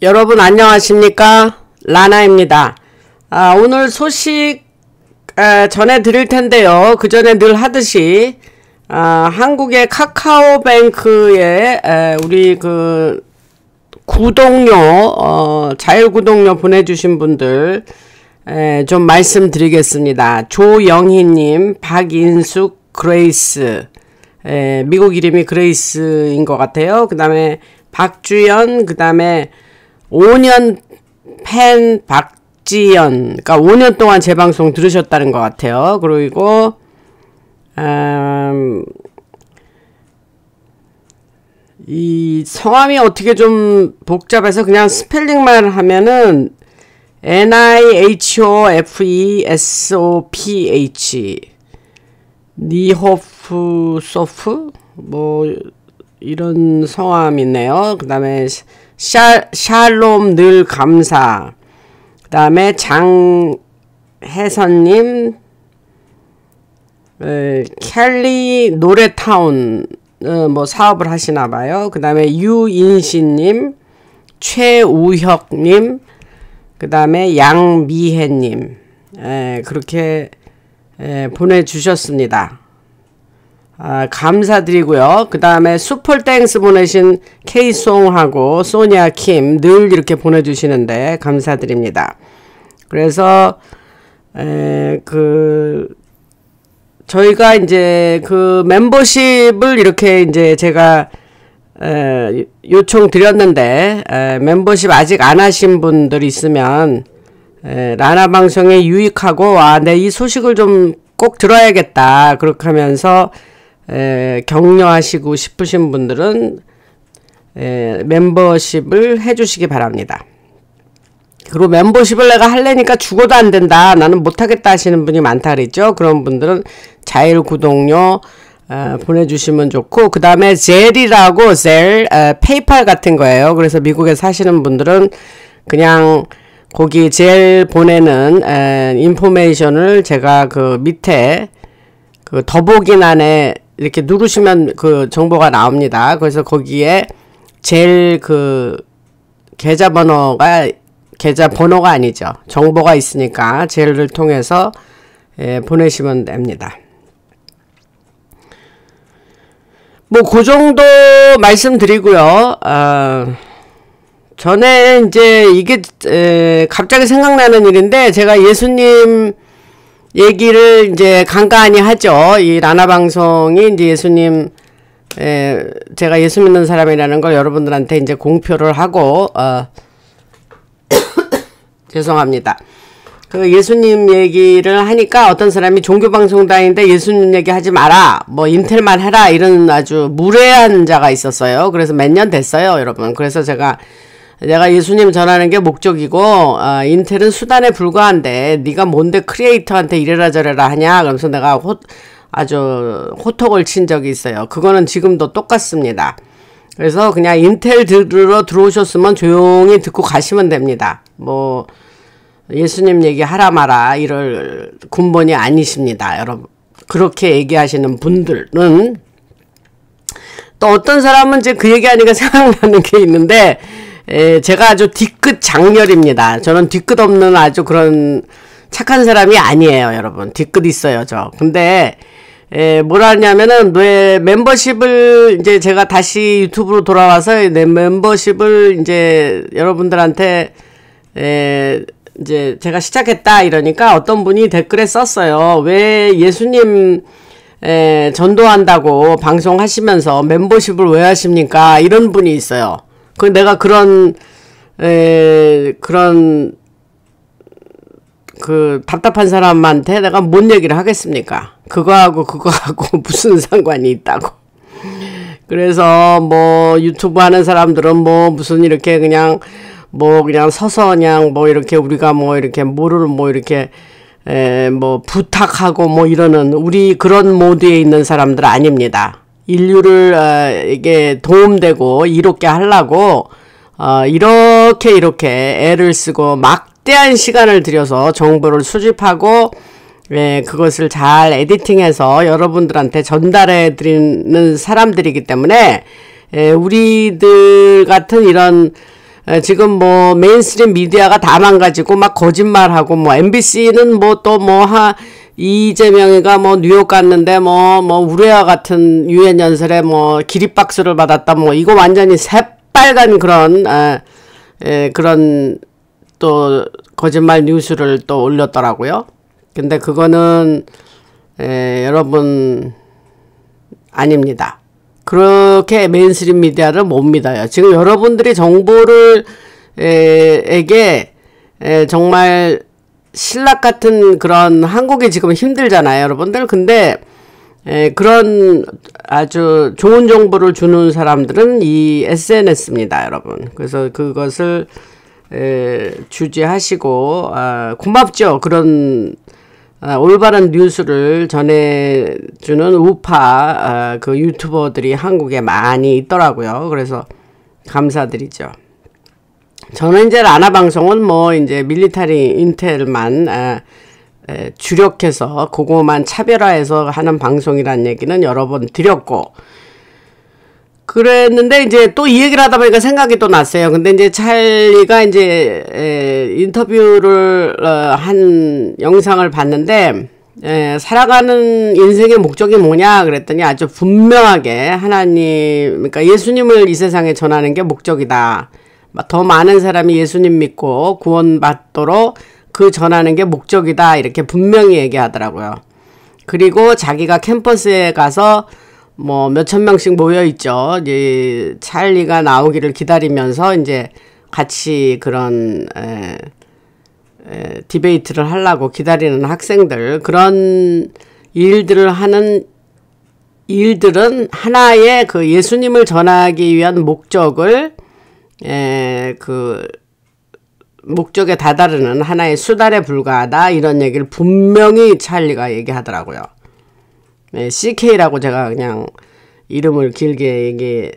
여러분 안녕하십니까? 라나입니다. 오늘 소식 전해드릴 텐데요. 그 전에 늘 하듯이 한국의 카카오뱅크에 우리 그 구독료 자율구독료 보내주신 분들 좀 말씀드리겠습니다. 조영희님, 박인숙, 그레이스, 미국 이름이 그레이스인 것 같아요. 그 다음에 박주연, 그 다음에 5년 팬 박지연, 그러니까 5년 동안 제 방송 들으셨다는 것 같아요. 그리고 이 성함이 어떻게 좀 복잡해서 그냥 스펠링만 하면은 NIHOFESOPH 니호프 소프 뭐 이런 성함이 있네요. 그 다음에 샬롬 늘 감사, 그 다음에 장혜선님, 켈리 노래타운 뭐 사업을 하시나봐요. 그 다음에 유인신님, 최우혁님, 그 다음에 양미혜님, 그렇게 보내주셨습니다. 감사드리고요. 그 다음에 슈퍼땡스 보내신 K송하고 소니아킴 늘 이렇게 보내주시는데 감사드립니다. 그래서 저희가 이제 그 멤버십을 이렇게 이제 제가 요청 드렸는데 멤버십 아직 안 하신 분들 있으면 라나 방송에 유익하고 내 이 소식을 좀 꼭 들어야겠다 그렇게 하면서 격려하시고 싶으신 분들은 멤버십을 해주시기 바랍니다. 그리고 멤버십을 내가 하려니까 죽어도 안 된다, 나는 못하겠다 하시는 분이 많다 그랬죠. 그런 분들은 자율구독료 보내주시면 좋고, 그 다음에 젤이라고 페이팔 같은 거예요. 그래서 미국에 사시는 분들은 그냥 거기 젤 보내는 인포메이션을 제가 그 밑에 그 더보기란에 이렇게 누르시면 그 정보가 나옵니다. 그래서 거기에 젤 그 계좌번호가 아니죠. 정보가 있으니까 젤을 통해서 보내시면 됩니다. 뭐 그 정도 말씀드리고요. 전에 이제 이게 갑자기 생각나는 일인데, 제가 예수님 얘기를 이제 간간히 하죠. 이 라나 방송이 이제 예수님, 제가 예수 믿는 사람이라는 걸 여러분들한테 이제 공표를 하고, 죄송합니다. 그 예수님 얘기를 하니까 어떤 사람이 종교 방송 다니는데 예수님 얘기 하지 마라, 뭐 인텔만 해라, 이런 아주 무례한 자가 있었어요. 그래서 몇 년 됐어요, 여러분. 그래서 내가 예수님 전하는 게 목적이고, 인텔은 수단에 불과한데 네가 뭔데 크리에이터한테 이래라 저래라 하냐, 그러면서 내가 아주 호톡을 친 적이 있어요. 그거는 지금도 똑같습니다. 그래서 그냥 인텔 들으러 들어오셨으면 조용히 듣고 가시면 됩니다. 뭐 예수님 얘기 하라 마라 이럴 군번이 아니십니다, 여러분. 그렇게 얘기하시는 분들은, 또 어떤 사람은 이제 그 얘기하니까 생각나는 게 있는데, 제가 아주 뒤끝 장렬입니다. 저는 뒤끝 없는 아주 그런 착한 사람이 아니에요, 여러분. 뒤끝 있어요, 저. 근데 뭐라 하냐면은, 왜 멤버십을 이제 제가 다시 유튜브로 돌아와서 내 멤버십을 이제 여러분들한테 이제 제가 시작했다 이러니까 어떤 분이 댓글에 썼어요. 왜 예수님 전도한다고 방송하시면서 멤버십을 왜 하십니까? 이런 분이 있어요. 그 내가 그런 그 답답한 사람한테 내가 뭔 얘기를 하겠습니까? 그거하고 무슨 상관이 있다고. 그래서 뭐 유튜브 하는 사람들은 뭐 무슨 이렇게 그냥 서서 그냥 뭐 이렇게 우리가 뭐 이렇게 뭐를 뭐 이렇게 뭐 부탁하고 뭐 이러는, 우리 그런 모드에 있는 사람들 아닙니다. 인류를 이게 도움되고 이롭게 하려고 이렇게 애를 쓰고 막대한 시간을 들여서 정보를 수집하고 그것을 잘 에디팅해서 여러분들한테 전달해 드리는 사람들이기 때문에 우리들 같은 이런 지금 뭐 메인스트림 미디어가 다 망가지고 막 거짓말하고 뭐 MBC는 뭐 또 뭐 이재명이가 뭐 뉴욕 갔는데 뭐 우레와 같은 유엔 연설에 뭐 기립박수를 받았다 뭐 이거 완전히 새빨간 그런 또 거짓말 뉴스를 또 올렸더라고요. 근데 그거는 여러분 아닙니다. 그렇게 메인스트림 미디어를 못 믿어요. 지금 여러분들이 정보를 에게 정말 신락 같은 그런 한국이 지금 힘들잖아요, 여러분들. 근데 그런 아주 좋은 정보를 주는 사람들은 이 SNS입니다, 여러분. 그래서 그것을 주지하시고 고맙죠. 그런 올바른 뉴스를 전해주는 우파 그 유튜버들이 한국에 많이 있더라고요. 그래서 감사드리죠. 저는 이제 라나 방송은 뭐 이제 밀리터리 인텔만 주력해서 그거만 차별화해서 하는 방송이라는 얘기는 여러 번 드렸고, 그랬는데 이제 또 이 얘기를 하다 보니까 생각이 또 났어요. 근데 이제 찰리가 이제 인터뷰를 한 영상을 봤는데 살아가는 인생의 목적이 뭐냐 그랬더니 아주 분명하게 하나님, 그러니까 예수님을 이 세상에 전하는 게 목적이다. 더 많은 사람이 예수님 믿고 구원받도록 그 전하는 게 목적이다. 이렇게 분명히 얘기하더라고요. 그리고 자기가 캠퍼스에 가서 뭐 몇천 명씩 모여 있죠. 이제 찰리가 나오기를 기다리면서 이제 같이 그런 디베이트를 하려고 기다리는 학생들, 그런 일들을 하는 일들은 하나의 그 예수님을 전하기 위한 목적을 그 목적에 다다르는 하나의 수단에 불과하다, 이런 얘기를 분명히 찰리가 얘기하더라고요. CK라고 제가 그냥 이름을 길게 얘기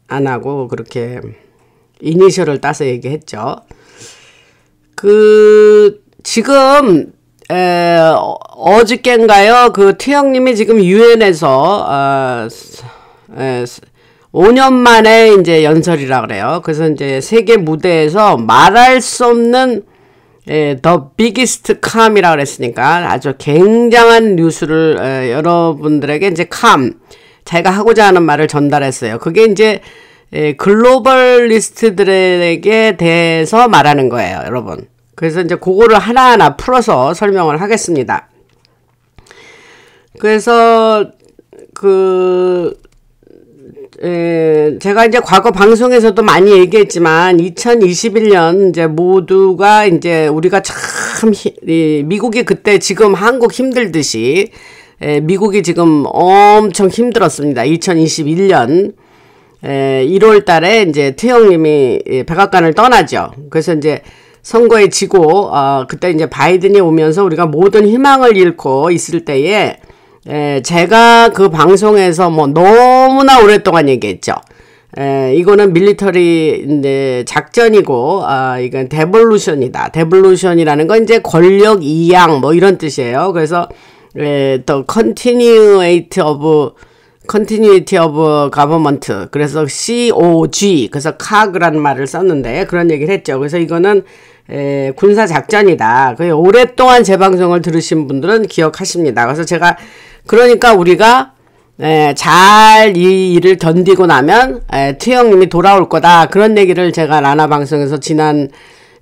안 하고 그렇게 이니셜을 따서 얘기했죠. 그 지금 어저께인가요? 그 태영님이 지금 유엔에서 5년 만에 이제 연설이라 그래요. 그래서 이제 세계 무대에서 말할 수 없는 더 비기스트 캄이라 그랬으니까 아주 굉장한 뉴스를 여러분들에게 이제 자기가 하고자 하는 말을 전달했어요. 그게 이제 글로벌리스트들에게 대해서 말하는 거예요, 여러분. 그래서 이제 그거를 하나하나 풀어서 설명을 하겠습니다. 그래서 제가 이제 과거 방송에서도 많이 얘기했지만 2021년 이제 모두가 이제 우리가 참 미국이 그때 지금 한국 힘들듯이 미국이 지금 엄청 힘들었습니다. 2021년 1월 달에 이제 태영님이 백악관을 떠나죠. 그래서 이제 선거에 지고 그때 이제 바이든이 오면서 우리가 모든 희망을 잃고 있을 때에 제가 그 방송에서 뭐 너무나 오랫동안 얘기했죠. 이거는 밀리터리 이제 작전이고, 이건 데볼루션이다. 데볼루션이라는 건 이제 권력 이양 뭐 이런 뜻이에요. 그래서 또 continuity of government. 그래서 COG. 그래서 COG라는 말을 썼는데 그런 얘기를 했죠. 그래서 이거는 군사 작전이다. 오랫동안 제 방송을 들으신 분들은 기억하십니다. 그래서 제가 그러니까 우리가 잘 이 일을 견디고 나면 태영님이 돌아올 거다. 그런 얘기를 제가 라나 방송에서 지난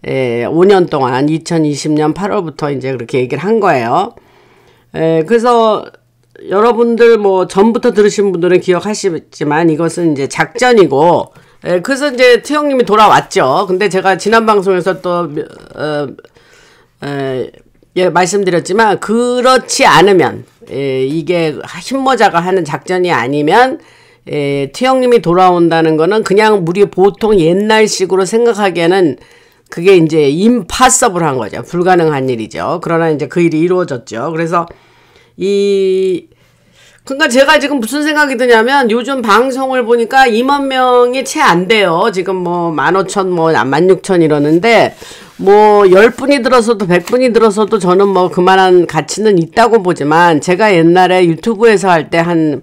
5년 동안 2020년 8월부터 이제 그렇게 얘기를 한 거예요. 그래서 여러분들 뭐 전부터 들으신 분들은 기억하시지만 이것은 이제 작전이고, 그래서 이제 태영님이 돌아왔죠. 근데 제가 지난 방송에서 또 말씀드렸지만 그렇지 않으면 이게 힘모자가 하는 작전이 아니면 태영님이 돌아온다는 거는 그냥 우리 보통 옛날식으로 생각하기에는 그게 이제 임파서블한 거죠. 불가능한 일이죠. 그러나 이제 그 일이 이루어졌죠. 그래서 그러니까 제가 지금 무슨 생각이 드냐면 요즘 방송을 보니까 2만 명이 채 안 돼요. 지금 뭐 15,000 뭐 16,000 이러는데 뭐 10분이 들어서도 100분이 들어서도 저는 뭐 그만한 가치는 있다고 보지만, 제가 옛날에 유튜브에서 할 때 한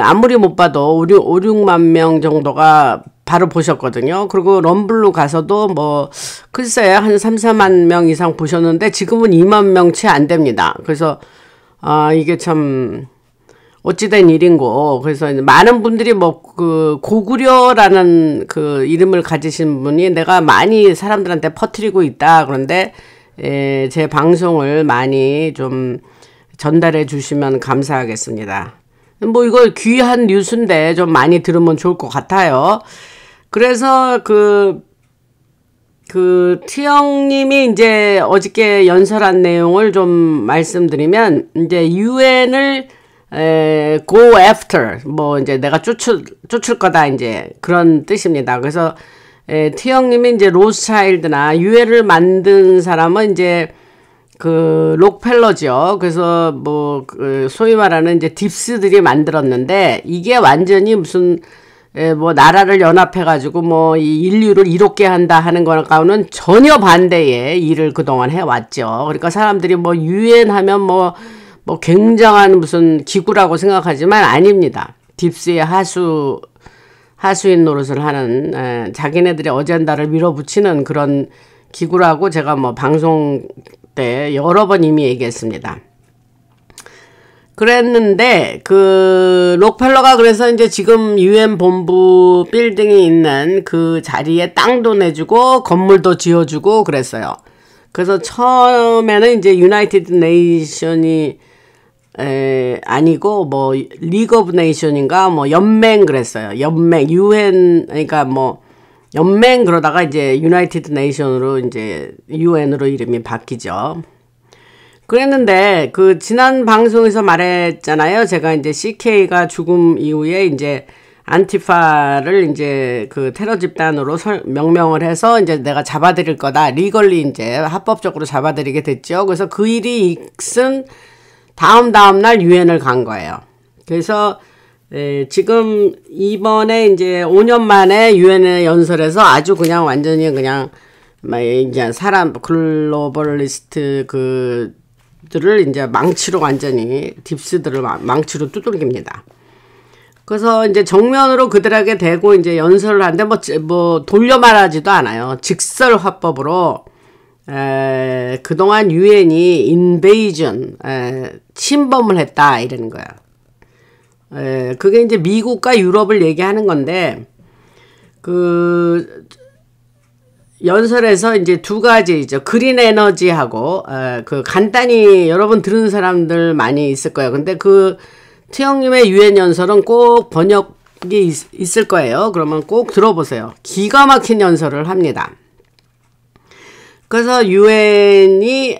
아무리 못 봐도 5, 6만 명 정도가 바로 보셨거든요. 그리고 럼블로 가서도 뭐 글쎄요 한 3, 4만 명 이상 보셨는데 지금은 2만 명 채 안 됩니다. 그래서 이게 참 어찌된 일인고. 그래서 많은 분들이 뭐 그 고구려라는 그 이름을 가지신 분이 내가 많이 사람들한테 퍼뜨리고 있다. 그런데 제 방송을 많이 좀 전달해 주시면 감사하겠습니다. 뭐 이거 귀한 뉴스인데 좀 많이 들으면 좋을 것 같아요. 그래서 티영님이 이제 어저께 연설한 내용을 좀 말씀드리면, 이제 UN을 go after, 뭐 이제 내가 쫓을 거다, 이제 그런 뜻입니다. 그래서 티영님이 이제 로스차일드나 UN을 만든 사람은 이제 그 록펠러죠. 그래서 뭐 소위 말하는 이제 딥스들이 만들었는데, 이게 완전히 무슨 뭐 나라를 연합해가지고 뭐 이 인류를 이롭게 한다 하는 거랑은 전혀 반대의 일을 그동안 해왔죠. 그러니까 사람들이 뭐 유엔 하면 뭐 굉장한 무슨 기구라고 생각하지만 아닙니다. 딥스의 하수인 노릇을 하는 자기네들의 어젠다를 밀어붙이는 그런 기구라고 제가 뭐 방송 때 여러 번 이미 얘기했습니다. 그랬는데 그 록펠러가 그래서 이제 지금 UN 본부 빌딩이 있는 그 자리에 땅도 내주고 건물도 지어주고 그랬어요. 그래서 처음에는 이제 유나이티드 네이션이 아니고 뭐 리그 오브 네이션인가 뭐 연맹 그랬어요. 연맹 UN 그러니까 뭐 연맹 그러다가 이제 유나이티드 네이션으로 이제 UN으로 이름이 바뀌죠. 그랬는데 그 지난 방송에서 말했잖아요. 제가 이제 CK가 죽음 이후에 이제 안티파를 이제 그 테러 집단으로 명명을 해서 이제 내가 잡아들일 거다. 리걸리 이제 합법적으로 잡아들이게 됐죠. 그래서 그 일이 있은 다음 날 유엔을 간 거예요. 그래서 지금 이번에 이제 5년 만에 유엔에 연설해서 아주 그냥 완전히 그냥 이제 사람 글로벌리스트 들을 이제 망치로 완전히 딥스들을 망치로 두들깁니다. 그래서 이제 정면으로 그들에게 대고 이제 연설을 하는데 뭐 돌려 말하지도 않아요. 직설 화법으로 그동안 유엔이 인베이전 침범을 했다 이러는 거야. 그게 이제 미국과 유럽을 얘기하는 건데 그 연설에서 이제 두 가지죠. 그린 에너지하고 그 간단히 여러분 들은 사람들 많이 있을 거예요. 근데 그 티영님의 유엔 연설은 꼭 번역이 있을 거예요. 그러면 꼭 들어보세요. 기가 막힌 연설을 합니다. 그래서 유엔이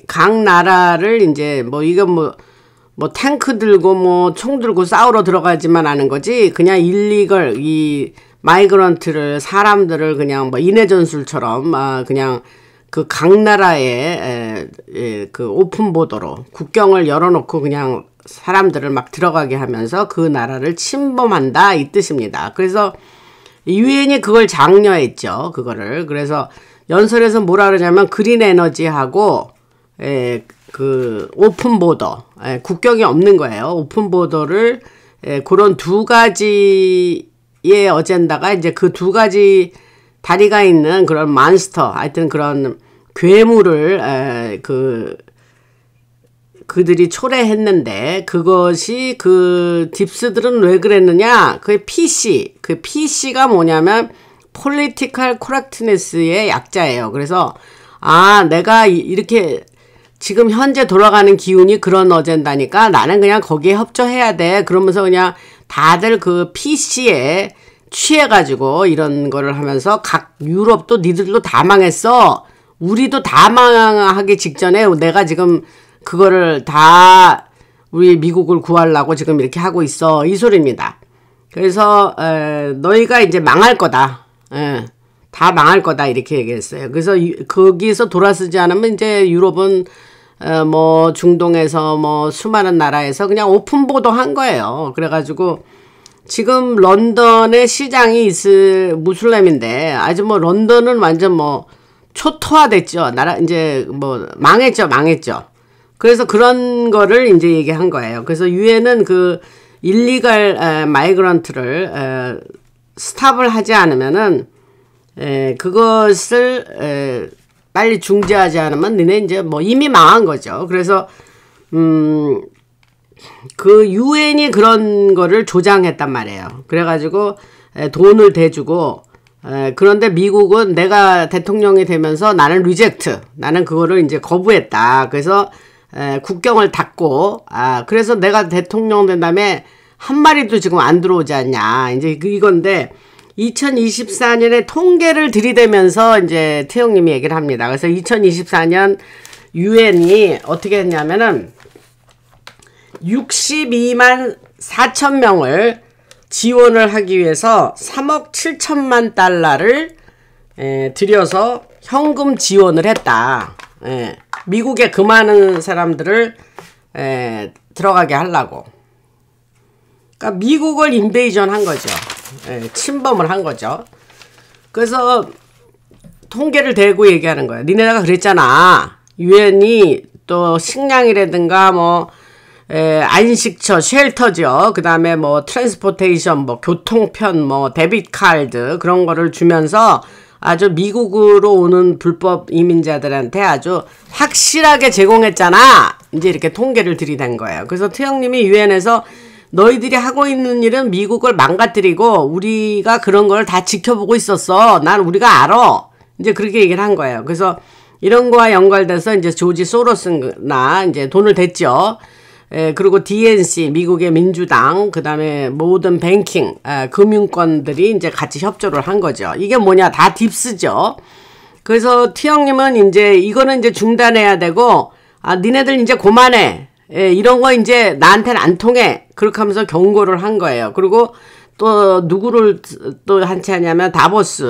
각 나라를 이제 뭐 이건 뭐 탱크 들고 뭐 총 들고 싸우러 들어가지만 않은 거지, 그냥 일리걸 이 마이그런트를 사람들을 그냥 뭐 인해전술처럼 그냥 그 각 나라의 그 오픈 보더로 국경을 열어놓고 그냥 사람들을 막 들어가게 하면서 그 나라를 침범한다 이 뜻입니다. 그래서 유엔이 그걸 장려했죠. 그거를. 그래서 연설에서 뭐라 그러냐면 그린 에너지하고 그 오픈 보더, 국경이 없는 거예요. 오픈 보더를 그런 두 가지의 어젠다가 이제 그 두 가지 다리가 있는 그런 몬스터, 하여튼 그런 괴물을 그들이 초래했는데, 그것이 그 딥스들은 왜 그랬느냐? 그 PC가 뭐냐면 Political Correctness의 약자예요. 그래서 내가 이렇게 지금 현재 돌아가는 기운이 그런 어젠다니까 나는 그냥 거기에 협조해야 돼. 그러면서 그냥 다들 그 PC에 취해가지고 이런 거를 하면서 각 유럽도 니들도 다 망했어. 우리도 다 망하기 직전에 내가 지금 그거를 다 우리 미국을 구하려고 지금 이렇게 하고 있어. 이 소리입니다. 그래서 너희가 이제 망할 거다. 다 망할 거다 이렇게 얘기했어요. 그래서 거기서 돌아서지 않으면 이제 유럽은 뭐 중동에서 뭐 수많은 나라에서 그냥 오픈보도 한 거예요. 그래가지고 지금 런던의 시장이 있을 무슬림인데 아주 뭐 런던은 완전 뭐 초토화됐죠. 나라 이제 뭐 망했죠. 그래서 그런 거를 이제 얘기한 거예요. 그래서 유엔은 그 일리갈 마이그런트를 스탑을 하지 않으면은 그것을 빨리 중지하지 않으면 너네 이제 뭐 이미 망한 거죠. 그래서 그 유엔이 그런 거를 조장했단 말이에요. 그래가지고 돈을 대주고 그런데 미국은 내가 대통령이 되면서 나는 리젝트, 나는 그거를 이제 거부했다. 그래서 국경을 닫고 그래서 내가 대통령 된 다음에 한 마리도 지금 안 들어오지 않냐. 이제 이건데 2024년에 통계를 들이대면서 이제 태영님이 얘기를 합니다. 그래서 2024년 유엔이 어떻게 했냐면은 62만 4천 명을 지원을 하기 위해서 3억 7천만 달러를 들여서 현금 지원을 했다. 미국에 그 많은 사람들을 들어가게 하려고. 그러니까 미국을 인베이전 한 거죠. 침범을 한 거죠. 그래서 통계를 대고 얘기하는 거야. 니네가 그랬잖아. 유엔이 또 식량이라든가 뭐 안식처, 쉘터죠. 그 다음에 뭐 트랜스포테이션, 뭐 교통편, 뭐 데빗 카드 그런 거를 주면서 아주 미국으로 오는 불법 이민자들한테 아주 확실하게 제공했잖아. 이제 이렇게 통계를 들이댄 거예요. 그래서 태영님이 유엔에서 너희들이 하고 있는 일은 미국을 망가뜨리고 우리가 그런 걸 다 지켜보고 있었어. 난 우리가 알아. 이제 그렇게 얘기를 한 거예요. 그래서 이런 거와 연관돼서 이제 조지 소로스나 이제 돈을 댔죠. 그리고 DNC, 미국의 민주당, 그 다음에 모든 뱅킹, 금융권들이 이제 같이 협조를 한 거죠. 이게 뭐냐, 다 딥스죠. 그래서 티형님은 이제 이거는 이제 중단해야 되고, 니네들 이제 그만해. 이런 거 이제 나한테는 안 통해. 그렇게 하면서 경고를 한 거예요. 그리고 또 누구를 또 한치 하냐면 다보스,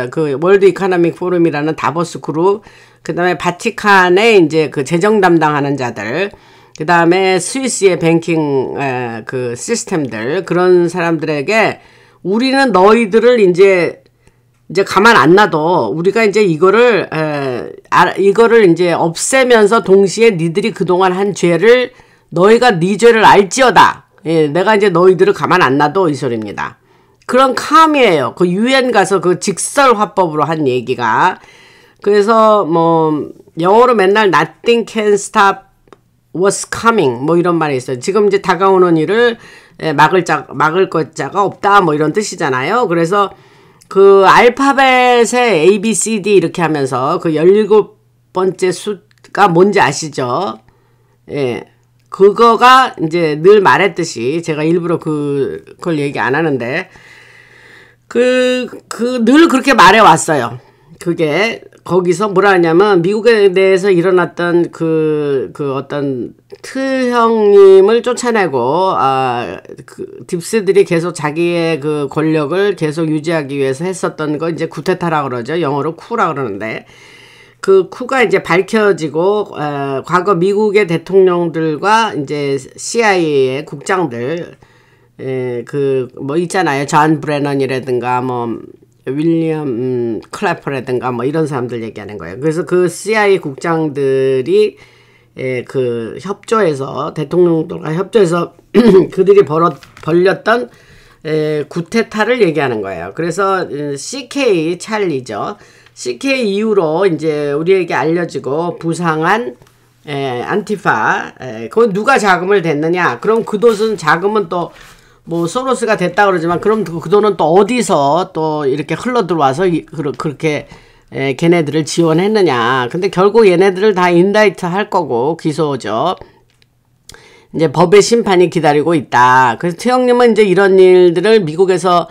그 월드 이코노믹 포럼이라는 다보스 그룹, 그 다음에 바티칸의 이제 그 재정 담당하는 자들, 그 다음에 스위스의 뱅킹 그 시스템들, 그런 사람들에게 우리는 너희들을 이제 가만 안 놔둬. 우리가 이제 이거를 이제 없애면서 동시에 니들이 그동안 한 죄를 너희가 네 죄를 알지어다. 내가 이제 너희들을 가만 안 놔둬, 이 소리입니다. 그런 캄이에요. 그 유엔 가서 그 직설 화법으로 한 얘기가. 그래서 뭐 영어로 맨날 nothing can stop what's coming 뭐 이런 말이 있어요. 지금 이제 다가오는 일을 막을 것자가 없다 뭐 이런 뜻이잖아요. 그래서 그 알파벳의 A, B, C, D 이렇게 하면서 그 17번째 수가 뭔지 아시죠? 그거가 이제 늘 말했듯이 제가 일부러 그걸 얘기 안 하는데 늘 그렇게 말해 왔어요. 그게 거기서 뭐라 하냐면 미국에 대해서 일어났던 그 어떤 트형님을 쫓아내고 그 딥스들이 계속 자기의 그 권력을 계속 유지하기 위해서 했었던 거 이제 쿠데타라 그러죠. 영어로 쿠라 그러는데 그 쿠가 이제 밝혀지고 과거 미국의 대통령들과 이제 CIA의 국장들 그 뭐 있잖아요. 존 브레넌이라든가 뭐 윌리엄 클래퍼라든가 뭐 이런 사람들 얘기하는 거예요. 그래서 그 CIA 국장들이 그 협조해서 대통령들과 협조해서 그들이 벌렸던 쿠데타를 얘기하는 거예요. 그래서 CK 찰리죠. CK 이후로 이제 우리에게 알려지고 부상한 안티파 그건 누가 자금을 댔느냐? 그럼 그 돈은 자금은 또 뭐 소로스가 됐다 그러지만 그럼 그 돈은 또 어디서 또 이렇게 흘러 들어와서 그렇게 걔네들을 지원했느냐? 근데 결국 얘네들을 다 인다이트 할 거고 기소죠. 이제 법의 심판이 기다리고 있다. 그래서 최영님은 이제 이런 일들을 미국에서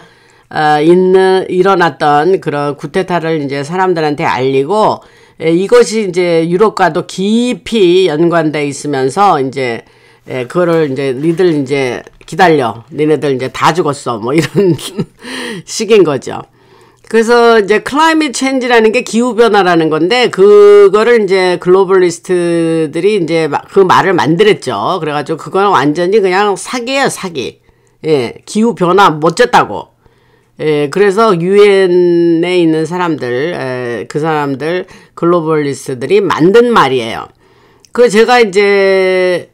일어났던 그런 쿠데타를 이제 사람들한테 알리고 이것이 이제 유럽과도 깊이 연관돼 있으면서 이제 그거를 이제 니들 이제 기다려. 니네들 이제 다 죽었어. 뭐 이런 식인 거죠. 그래서 이제 클라이밋 체인지라는 게 기후변화라는 건데 그거를 이제 글로벌리스트들이 이제 그 말을 만들었죠. 그래가지고 그거는 완전히 그냥 사기예요, 사기. 기후변화 못졌다고. 그래서 유엔에 있는 사람들, 그 사람들 글로벌리스트들이 만든 말이에요. 그 제가 이제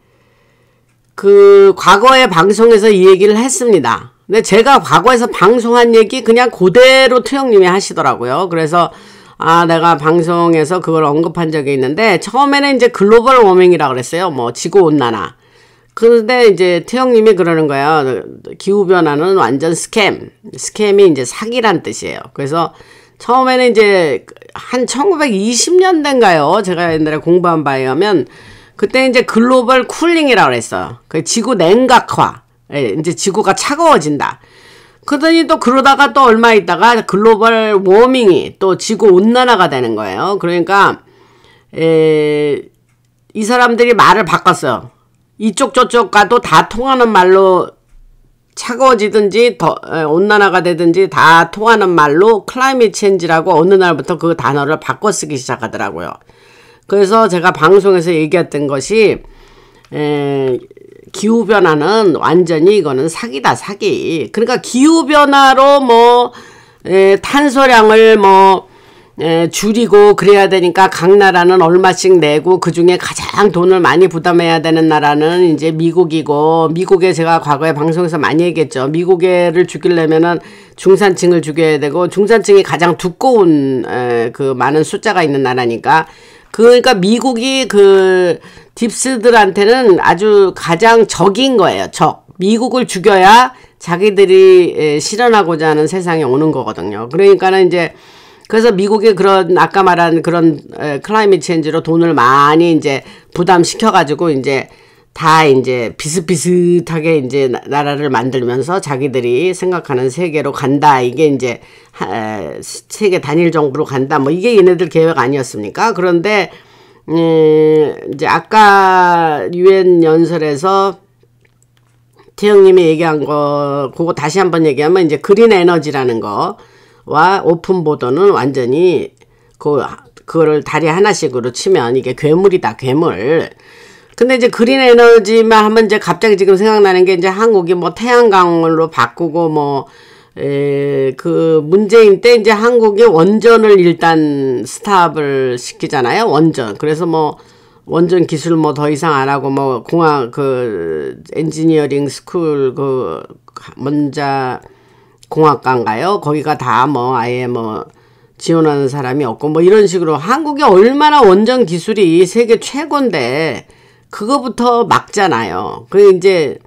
그 과거의 방송에서 이 얘기를 했습니다. 근데 제가 과거에서 방송한 얘기 그냥 그대로 트형님이 하시더라고요. 그래서 내가 방송에서 그걸 언급한 적이 있는데 처음에는 이제 글로벌 워밍이라고 그랬어요. 뭐 지구 온난화. 그런데 이제 트형님이 그러는 거예요. 기후 변화는 완전 스캠이 이제 사기란 뜻이에요. 그래서 처음에는 이제 한 1920년대인가요? 제가 옛날에 공부한 바에 의하면 그때 이제 글로벌 쿨링이라고 그랬어요. 그 지구 냉각화. 이제 지구가 차가워진다. 그러더니 또 그러다가 또 얼마 있다가 글로벌 워밍이 또 지구 온난화가 되는 거예요. 그러니까 이 사람들이 말을 바꿨어요. 이쪽 저쪽 가도 다 통하는 말로 차가워지든지 온난화가 되든지 다 통하는 말로 클라이밋 체인지라고 어느 날부터 그 단어를 바꿔 쓰기 시작하더라고요. 그래서 제가 방송에서 얘기했던 것이 기후변화는 완전히 이거는 사기다, 사기. 그러니까 기후변화로 뭐 탄소량을 뭐 줄이고 그래야 되니까 각 나라는 얼마씩 내고 그 중에 가장 돈을 많이 부담해야 되는 나라는 이제 미국이고, 미국에 제가 과거에 방송에서 많이 얘기했죠. 미국에를 죽이려면은 중산층을 죽여야 되고, 중산층이 가장 두꺼운 그 많은 숫자가 있는 나라니까. 그러니까 미국이 그 딥스들한테는 아주 가장 적인 거예요. 미국을 죽여야 자기들이 실현하고자 하는 세상에 오는 거거든요. 그러니까는 이제 그래서 미국이 그런 아까 말한 그런 클라이밋 체인지로 돈을 많이 이제 부담시켜가지고 이제 다 이제 비슷비슷하게 이제 나라를 만들면서 자기들이 생각하는 세계로 간다. 이게 이제 세계 단일 정부로 간다. 뭐 이게 얘네들 계획 아니었습니까? 그런데 이제 아까 유엔 연설에서 태영님이 얘기한 거 그거 다시 한번 얘기하면 이제 그린 에너지라는 거와 오픈 보도는 완전히 그거를 다리 하나씩으로 치면 이게 괴물이다, 괴물. 근데 이제 그린 에너지만 하면 이제 갑자기 지금 생각나는 게 이제 한국이 뭐 태양광으로 바꾸고 뭐 그 문재인 때 이제 한국이 원전을 일단 스탑을 시키잖아요. 원전. 그래서 뭐 원전 기술 뭐 더 이상 안 하고 뭐 공학 그 엔지니어링 스쿨 그 먼저 공학과인가요? 거기가 다 뭐 아예 뭐 지원하는 사람이 없고 뭐 이런 식으로 한국이 얼마나 원전 기술이 세계 최고인데 그거부터 막잖아요. 그 이제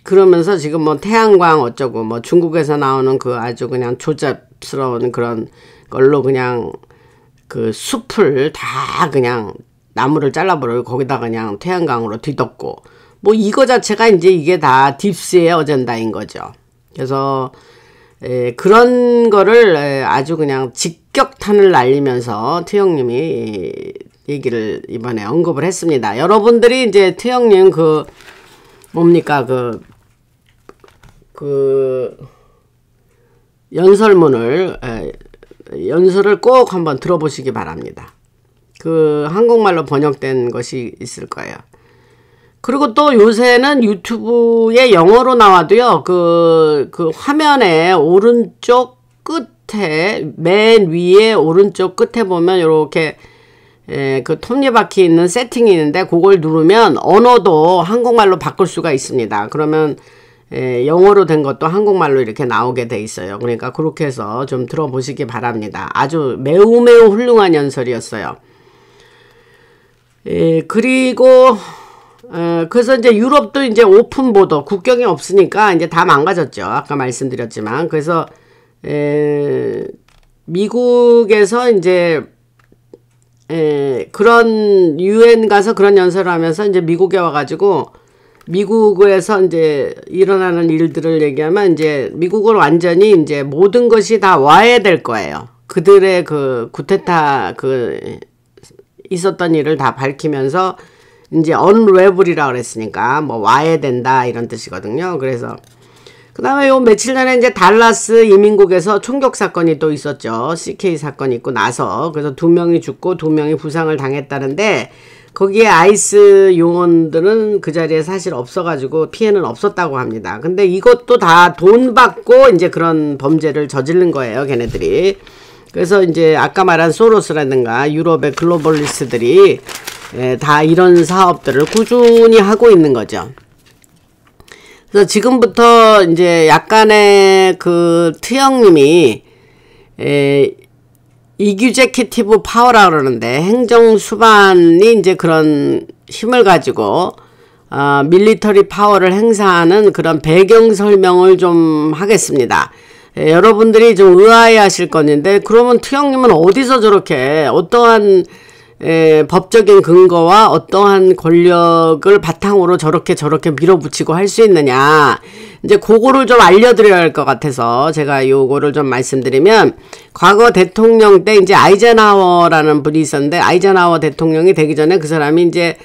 그러면서 지금 뭐 태양광 어쩌고 뭐 중국에서 나오는 그 아주 그냥 조잡스러운 그런 걸로 그냥 그 숲을 다 그냥 나무를 잘라버리고 거기다 그냥 태양광으로 뒤덮고 뭐 이거 자체가 이제 이게 다 딥스의 어젠다인 거죠. 그래서 그런 거를 아주 그냥 직격탄을 날리면서 트형님이 얘기를 이번에 언급을 했습니다. 여러분들이 이제 트형님 그 뭡니까 그 연설문을 연설을 꼭 한번 들어보시기 바랍니다. 그 한국말로 번역된 것이 있을 거예요. 그리고 또 요새는 유튜브에 영어로 나와도요. 그 화면에 오른쪽 끝에 맨 위에 오른쪽 끝에 보면 요렇게 그 톱니바퀴 있는 세팅이 있는데 그걸 누르면 언어도 한국말로 바꿀 수가 있습니다. 그러면 영어로 된 것도 한국말로 이렇게 나오게 돼 있어요. 그러니까 그렇게 해서 좀 들어보시기 바랍니다. 아주 매우 훌륭한 연설이었어요. 그리고 그래서 이제 유럽도 이제 오픈 보도 국경이 없으니까 이제 다 망가졌죠. 아까 말씀드렸지만 그래서 미국에서 이제 그런 유엔 가서 그런 연설을 하면서 이제 미국에 와가지고 미국에서 이제 일어나는 일들을 얘기하면 이제 미국은 완전히 이제 모든 것이 다 와야 될 거예요. 그들의 그 쿠데타 있었던 일을 다 밝히면서 이제 언레블이라고 그랬으니까 뭐 와야 된다 이런 뜻이거든요. 그래서 그 다음에 요 며칠 전에 이제 달라스 이민국에서 총격 사건이 또 있었죠. CK 사건이 있고 나서 그래서 2명이 죽고 2명이 부상을 당했다는데 거기에 아이스 요원들은 그 자리에 사실 없어가지고 피해는 없었다고 합니다. 근데 이것도 다 돈 받고 이제 그런 범죄를 저지른 거예요, 걔네들이. 그래서 이제 아까 말한 소로스라든가 유럽의 글로벌리스트들이 다 이런 사업들을 꾸준히 하고 있는 거죠. 그래서 지금부터 이제 약간의 그 트형님이 이규제키티브 파워라 그러는데 행정 수반이 이제 그런 힘을 가지고 밀리터리 파워를 행사하는 그런 배경 설명을 좀 하겠습니다. 여러분들이 좀 의아해 하실 건데 그러면 트형님은 어디서 저렇게 어떠한 법적인 근거와 어떠한 권력을 바탕으로 저렇게 밀어붙이고 할 수 있느냐. 이제 그거를 좀 알려드려야 할 것 같아서 제가 요거를 좀 말씀드리면 과거 대통령 때 이제 아이젠하워라는 분이 있었는데 아이젠하워 대통령이 되기 전에 그 사람이 이제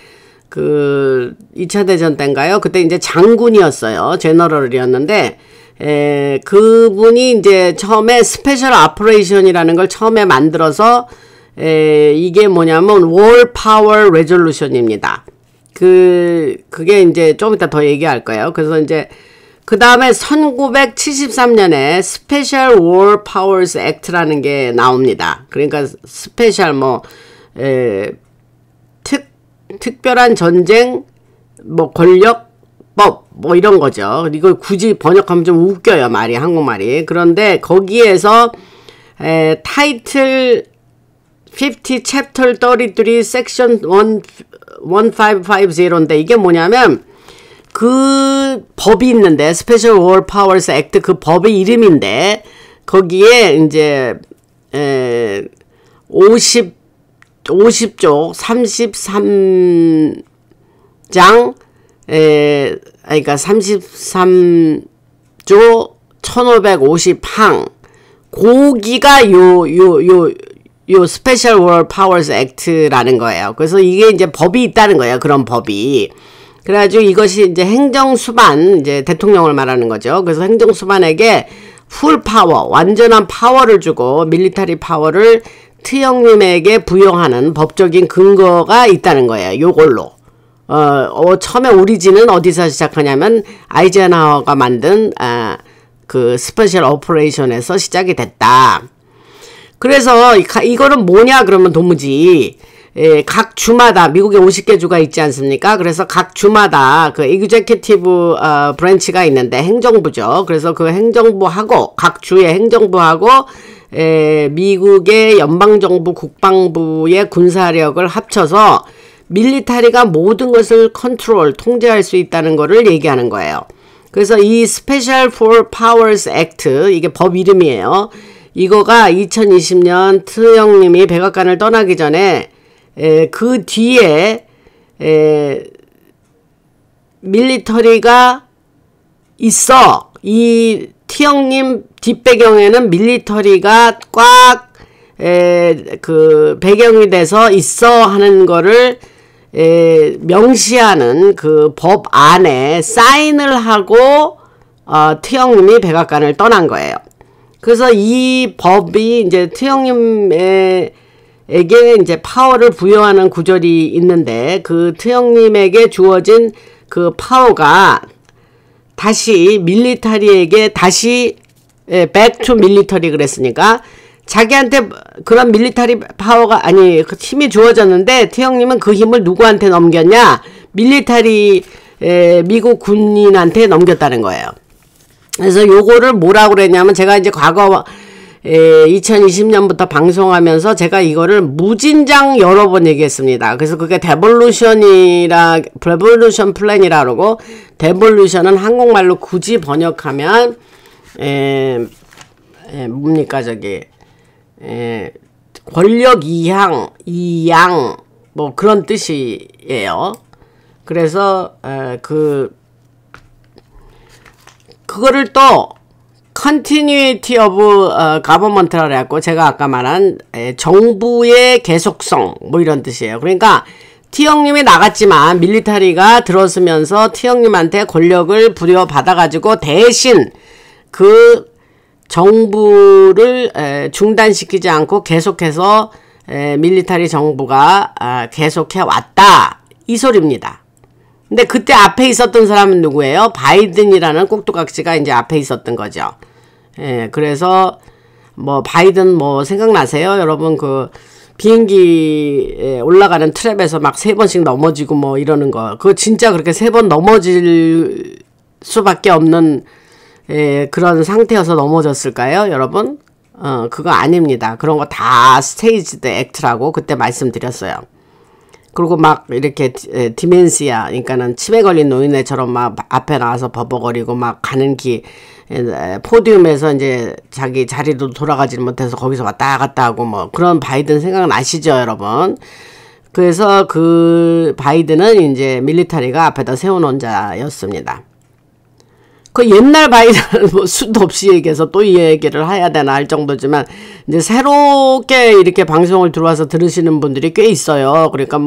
그 2차 대전 때인가요? 그때 이제 장군이었어요. 제너럴이었는데 그분이 이제 처음에 스페셜 오퍼레이션이라는 걸 처음에 만들어서 이게 뭐냐면 월 파워 레졸루션입니다. 그게 이제 좀 이따 더 얘기할 거예요. 그래서 이제 그 다음에 1973년에 스페셜 월 파워스 액트라는 게 나옵니다. 그러니까 스페셜 특별한 전쟁 권력법 이런 거죠. 이걸 굳이 번역하면 좀 웃겨요, 말이, 한국말이. 그런데 거기에서 타이틀 50 챕터 33 섹션 1550인데 이게 뭐냐면 그 법이 있는데 스페셜 월 파워스 액트 그 법의 이름인데 거기에 이제 50쪽 33장 그러니까 33조 1550항 고기가 요 스페셜 월 파워스 액트라는 거예요. 그래서 이게 이제 법이 있다는 거예요. 그런 법이. 그래가지고 이것이 이제 행정수반, 이제 대통령을 말하는 거죠. 그래서 행정수반에게 풀 파워, 완전한 파워를 주고 밀리터리 파워를 트형님에게 부여하는 법적인 근거가 있다는 거예요. 요걸로. 처음에 오리진은 어디서 시작하냐면 아이젠하워가 만든 그 스페셜 오퍼레이션에서 시작이 됐다. 그래서 이거는 뭐냐 그러면 도무지 각 주마다 미국에 50개 주가 있지 않습니까? 그래서 각 주마다 그 executive branch가 있는데 행정부죠. 그래서 그 행정부하고 각 주의 행정부하고 미국의 연방정부 국방부의 군사력을 합쳐서 밀리터리가 모든 것을 통제할 수 있다는 것을 얘기하는 거예요. 그래서 이 Special for Powers Act 이게 법 이름이에요. 이거가 2020년 트형님이 백악관을 떠나기 전에 그 뒤에 밀리터리가 있어. 이 트형님 뒷배경에는 밀리터리가 꽉 그 배경이 돼서 있어 하는 거를 명시하는 그 법 안에 사인을 하고 트형님이 백악관을 떠난 거예요. 그래서 이 법이 이제 트형님에게 이제 파워를 부여하는 구절이 있는데 그 트형님에게 주어진 그 파워가 다시 밀리터리에게 다시 back to military 그랬으니까 자기한테 그런 밀리터리 파워가 그 힘이 주어졌는데 트형님은 그 힘을 누구한테 넘겼냐? 밀리터리 미국 군인한테 넘겼다는 거예요. 그래서 요거를 뭐라고 그랬냐면 제가 이제 과거 2020년부터 방송하면서 제가 이거를 무진장 여러 번 얘기했습니다. 그래서 그게 데볼루션 플랜이라 그러고 데볼루션은 한국말로 굳이 번역하면 뭡니까 권력 이양 뭐 그런 뜻이에요. 그래서 그거를 또 continuity of government라 그래갖고 제가 아까 말한 정부의 계속성 뭐 이런 뜻이에요. 그러니까 트형님이 나갔지만 밀리터리가 들어서면서 트형님한테 권력을 부여받아가지고 대신 그 정부를 중단시키지 않고 계속해서 밀리터리 정부가 계속해 왔다 이 소리입니다. 근데 그때 앞에 있었던 사람은 누구예요? 바이든이라는 꼭두각시가 이제 앞에 있었던 거죠. 그래서 뭐 바이든 뭐 생각나세요? 여러분 비행기에 올라가는 트랩에서 막 3번씩 넘어지고 뭐 이러는 거. 그거 진짜 그렇게 3번 넘어질 수밖에 없는 그런 상태여서 넘어졌을까요, 여러분? 그거 아닙니다. 그런 거 다 스테이지드 액트라고 그때 말씀드렸어요. 그리고 막 이렇게 디멘시아, 그러니까는 치매 걸린 노인네처럼 막 앞에 나와서 버벅거리고 막 가는 포디움에서 이제 자기 자리도 돌아가지 못해서 거기서 왔다 갔다 하고 뭐 그런 바이든 생각나시죠, 여러분? 그래서 그 바이든은 이제 밀리터리가 앞에다 세워놓은 자였습니다. 그 옛날 바이든은 뭐 수도 없이 얘기해서 또 이 얘기를 해야 되나 할 정도지만, 이제 새롭게 이렇게 방송을 들어와서 들으시는 분들이 꽤 있어요. 그러니까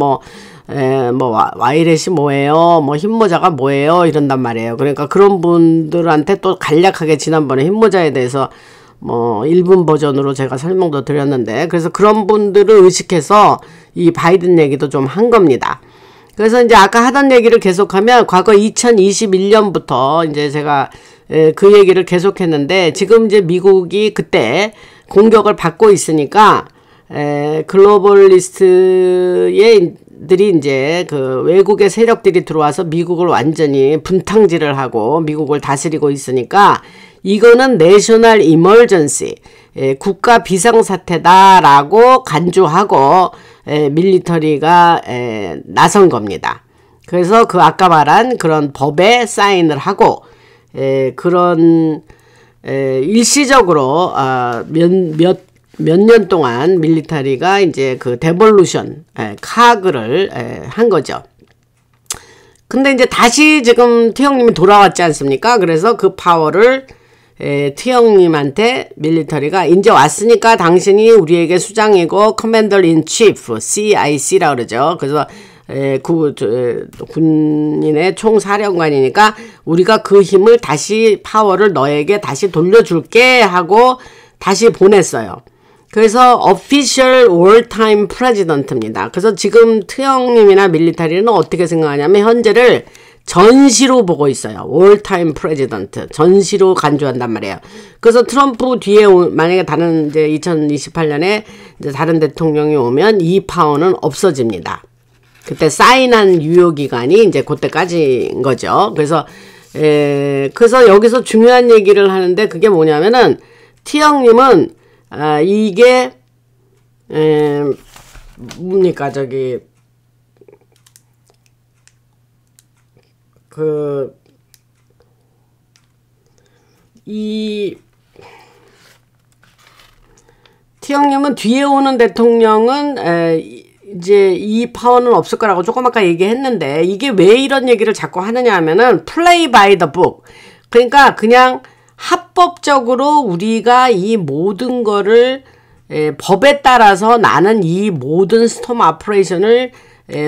와이렛이 뭐예요? 뭐 흰모자가 뭐예요? 이런단 말이에요. 그러니까 그런 분들한테 또 간략하게 지난번에 흰모자에 대해서 뭐 1분 버전으로 제가 설명도 드렸는데, 그래서 그런 분들을 의식해서 이 바이든 얘기도 좀 한 겁니다. 그래서 이제 아까 하던 얘기를 계속하면 과거 2021년부터 이제 제가 그 얘기를 계속했는데, 지금 이제 미국이 그때 공격을 받고 있으니까 글로벌리스트들이 이제 그 외국의 세력들이 들어와서 미국을 완전히 분탕질을 하고 미국을 다스리고 있으니까 이거는 내셔널 이머전시, 국가 비상사태다라고 간주하고 밀리터리가 나선 겁니다. 그래서 그 아까 말한 그런 법에 사인을 하고 그런 일시적으로 몇 년 동안 밀리터리가 이제 그 데볼루션 카그를 한 거죠. 근데 이제 다시 지금 티형님이 돌아왔지 않습니까? 그래서 그 파워를 티형님한테 밀리터리가 이제 왔으니까 당신이 우리에게 수장이고 커맨더 인 치프 CIC라 그러죠. 그래서 군인의 총사령관이니까 우리가 그 힘을 다시 파워를 너에게 다시 돌려줄게 하고 다시 보냈어요. 그래서 official wartime president입니다. 그래서 지금 트형님이나 밀리터리는 어떻게 생각하냐면 현재를 전시로 보고 있어요. wartime president. 전시로 간주한단 말이에요. 그래서 트럼프 뒤에 만약에 다른 이제 2028년에 이제 다른 대통령이 오면 이 파워는 없어집니다. 그때 사인한 유효기간이 이제 그때까지인 거죠. 그래서 여기서 중요한 얘기를 하는데 그게 뭐냐면은 T형님은 이게 뭡니까 T형님은 뒤에 오는 대통령은 이제 이 파워는 없을 거라고 조금 아까 얘기했는데, 이게 왜 이런 얘기를 자꾸 하느냐 하면은 play by the book, 그러니까 그냥 합법적으로 우리가 이 모든 거를 법에 따라서 나는 이 모든 스톰 오퍼레이션을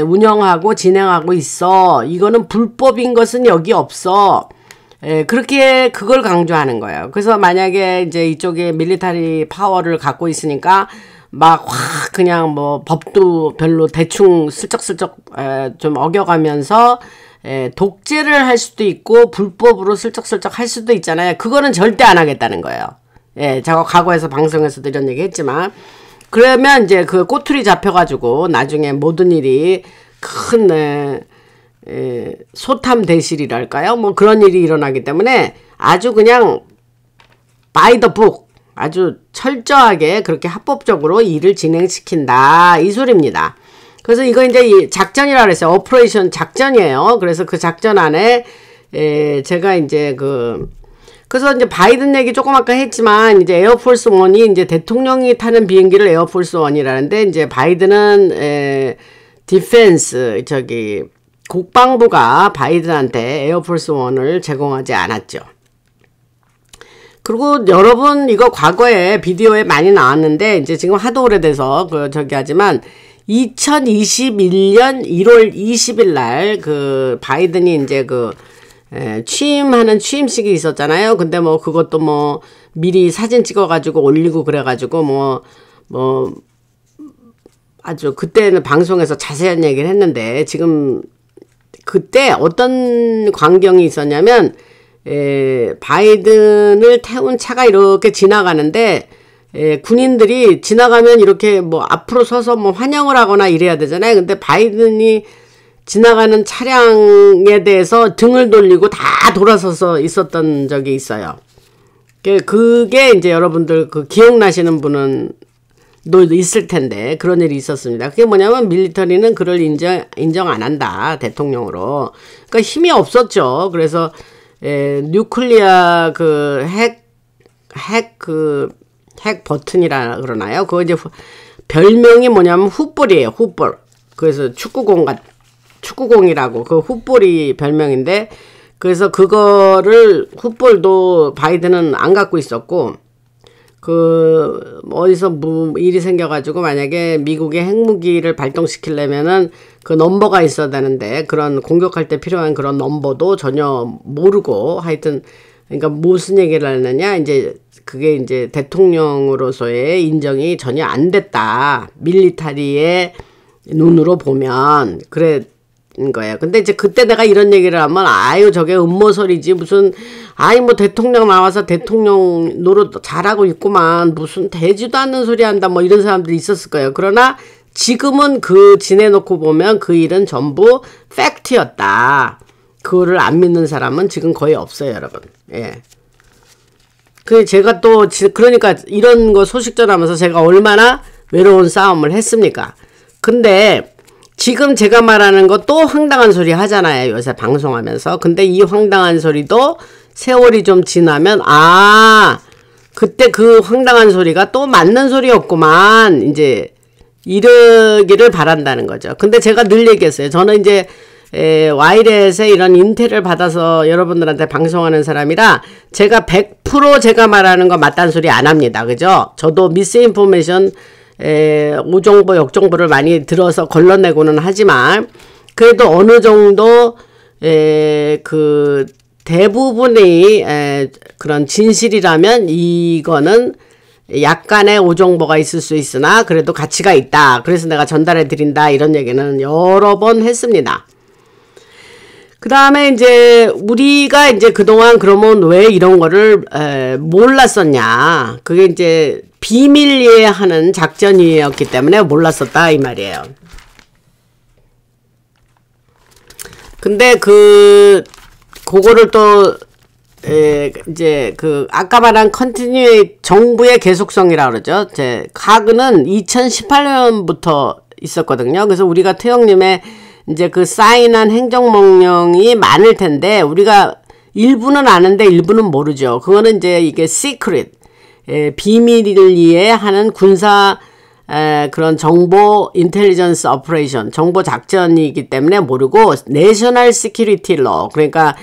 운영하고 진행하고 있어. 이거는 불법인 것은 여기 없어. 그렇게 그걸 강조하는 거예요. 그래서 만약에 이제 이쪽에 밀리터리 파워를 갖고 있으니까 막 확 그냥 뭐 법도 별로 대충 슬쩍슬쩍 좀 어겨가면서 독재를 할 수도 있고 불법으로 슬쩍슬쩍 할 수도 있잖아요. 그거는 절대 안 하겠다는 거예요. 제가 과거에서 방송에서도 이런 얘기 했지만, 그러면 이제 그 꼬투리 잡혀가지고 나중에 모든 일이 큰 소탐 대실이랄까요? 뭐 그런 일이 일어나기 때문에 아주 그냥 by the book, 아주 철저하게 그렇게 합법적으로 일을 진행시킨다 이 소리입니다. 그래서 이거 이제 작전이라 그랬어요. 오퍼레이션 작전이에요. 그래서 그 작전 안에 제가 이제 그래서 이제 바이든 얘기 조금 아까 했지만, 이제 에어포스 원이 이제 대통령이 타는 비행기를 에어포스 원이라는데, 이제 바이든은 디펜스 국방부가 바이든한테 에어포스 원을 제공하지 않았죠. 그리고 여러분 이거 과거에 비디오에 많이 나왔는데 이제 지금 하도 오래돼서 하지만 2021년 1월 20일 날 바이든이 이제 취임하는 취임식이 있었잖아요. 근데 뭐 그것도 뭐 미리 사진 찍어가지고 올리고 그래가지고 아주 그때는 방송에서 자세한 얘기를 했는데, 지금 그때 어떤 광경이 있었냐면 바이든을 태운 차가 이렇게 지나가는데 군인들이 지나가면 이렇게 뭐 앞으로 서서 뭐 환영을 하거나 이래야 되잖아요. 근데 바이든이 지나가는 차량에 대해서 등을 돌리고 다 돌아서서 있었던 적이 있어요. 그게 이제 여러분들 그 기억나시는 분은 너 있을 텐데 그런 일이 있었습니다. 그게 뭐냐면 밀리터리는 그걸 인정 안 한다. 대통령으로. 그러니까 힘이 없었죠. 그래서 뉴클리아 그 핵 버튼이라 그러나요? 그거 이제 별명이 뭐냐면 훗볼이에요. 훗볼. 그래서 축구공이라고 그 훗볼이 별명인데 그래서 그거를 훗볼도 바이든은 안 갖고 있었고 어디서 일이 생겨가지고 만약에 미국의 핵무기를 발동시키려면은 그 넘버가 있어야 되는데 그런 공격할 때 필요한 그런 넘버도 전혀 모르고 하여튼 그러니까 무슨 얘기를 하느냐 이제 그게 이제 대통령으로서의 인정이 전혀 안 됐다. 밀리터리의 눈으로 보면 그래 거예요. 근데 이제 그때 내가 이런 얘기를 하면 아유 저게 음모설이지 무슨 뭐 대통령 나와서 대통령 노릇 잘하고 있구만 무슨 되지도 않는 소리 한다 뭐 이런 사람들이 있었을 거예요. 그러나 지금은 지내놓고 보면 그 일은 전부 팩트였다. 그거를 안 믿는 사람은 지금 거의 없어요, 여러분. 예. 제가 또 그러니까 이런 거 소식 전하면서 제가 얼마나 외로운 싸움을 했습니까? 근데 지금 제가 말하는 거 또 황당한 소리 하잖아요. 요새 방송하면서. 근데 이 황당한 소리도 세월이 좀 지나면 그때 그 황당한 소리가 또 맞는 소리였구만. 이제 이러기를 바란다는 거죠. 근데 제가 늘 얘기했어요. 저는 이제 와이렛에 이런 인텔을 받아서 여러분들한테 방송하는 사람이라 제가 100% 제가 말하는 거 맞다는 소리 안 합니다. 그죠? 저도 미스인포메이션 오정보, 역정보를 많이 들어서 걸러내고는 하지만 그래도 어느 정도 그 대부분이 그런 진실이라면 이거는 약간의 오정보가 있을 수 있으나 그래도 가치가 있다. 그래서 내가 전달해 드린다. 이런 얘기는 여러 번 했습니다. 그 다음에 이제 우리가 이제 그동안 그러면 왜 이런 거를 몰랐었냐. 그게 이제 비밀리에 하는 작전이었기 때문에 몰랐었다 이 말이에요. 근데 그거를 또 이제 아까 말한 컨티뉴 정부의 계속성이라 그러죠. 카그는 2018년부터 있었거든요. 그래서 우리가 태영님의 이제 그 사인한 행정명령이 많을 텐데 우리가 일부는 아는데 일부는 모르죠. 그거는 이제 이게 시크릿 비밀리에 하는 군사 그런 정보 인텔리전스 오퍼레이션 정보 작전이기 때문에 모르고 내셔널 시큐리티 로 그러니까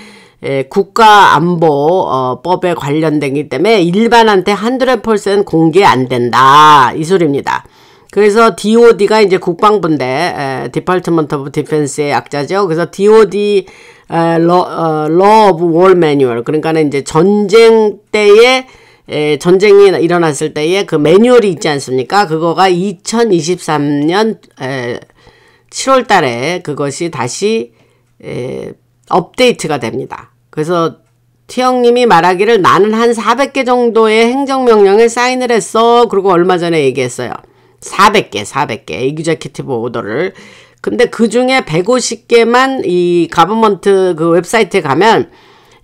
국가안보법에 관련되기 때문에 일반한테 100% 공개 안 된다 이 소리입니다. 그래서 DOD가 이제 국방부인데 Department of Defense의 약자죠. 그래서 DOD Law of War Manual 그러니까는 이제 전쟁 때에 전쟁이 일어났을 때에 그 매뉴얼이 있지 않습니까? 그거가 2023년 7월 달에 그것이 다시 업데이트가 됩니다. 그래서 티영님이 말하기를 나는 한 400개 정도의 행정명령에 사인을 했어. 그리고 얼마 전에 얘기했어요. 400개 에그제큐티브 오더를. 근데 그 중에 150개만 이 가버먼트 그 웹사이트에 가면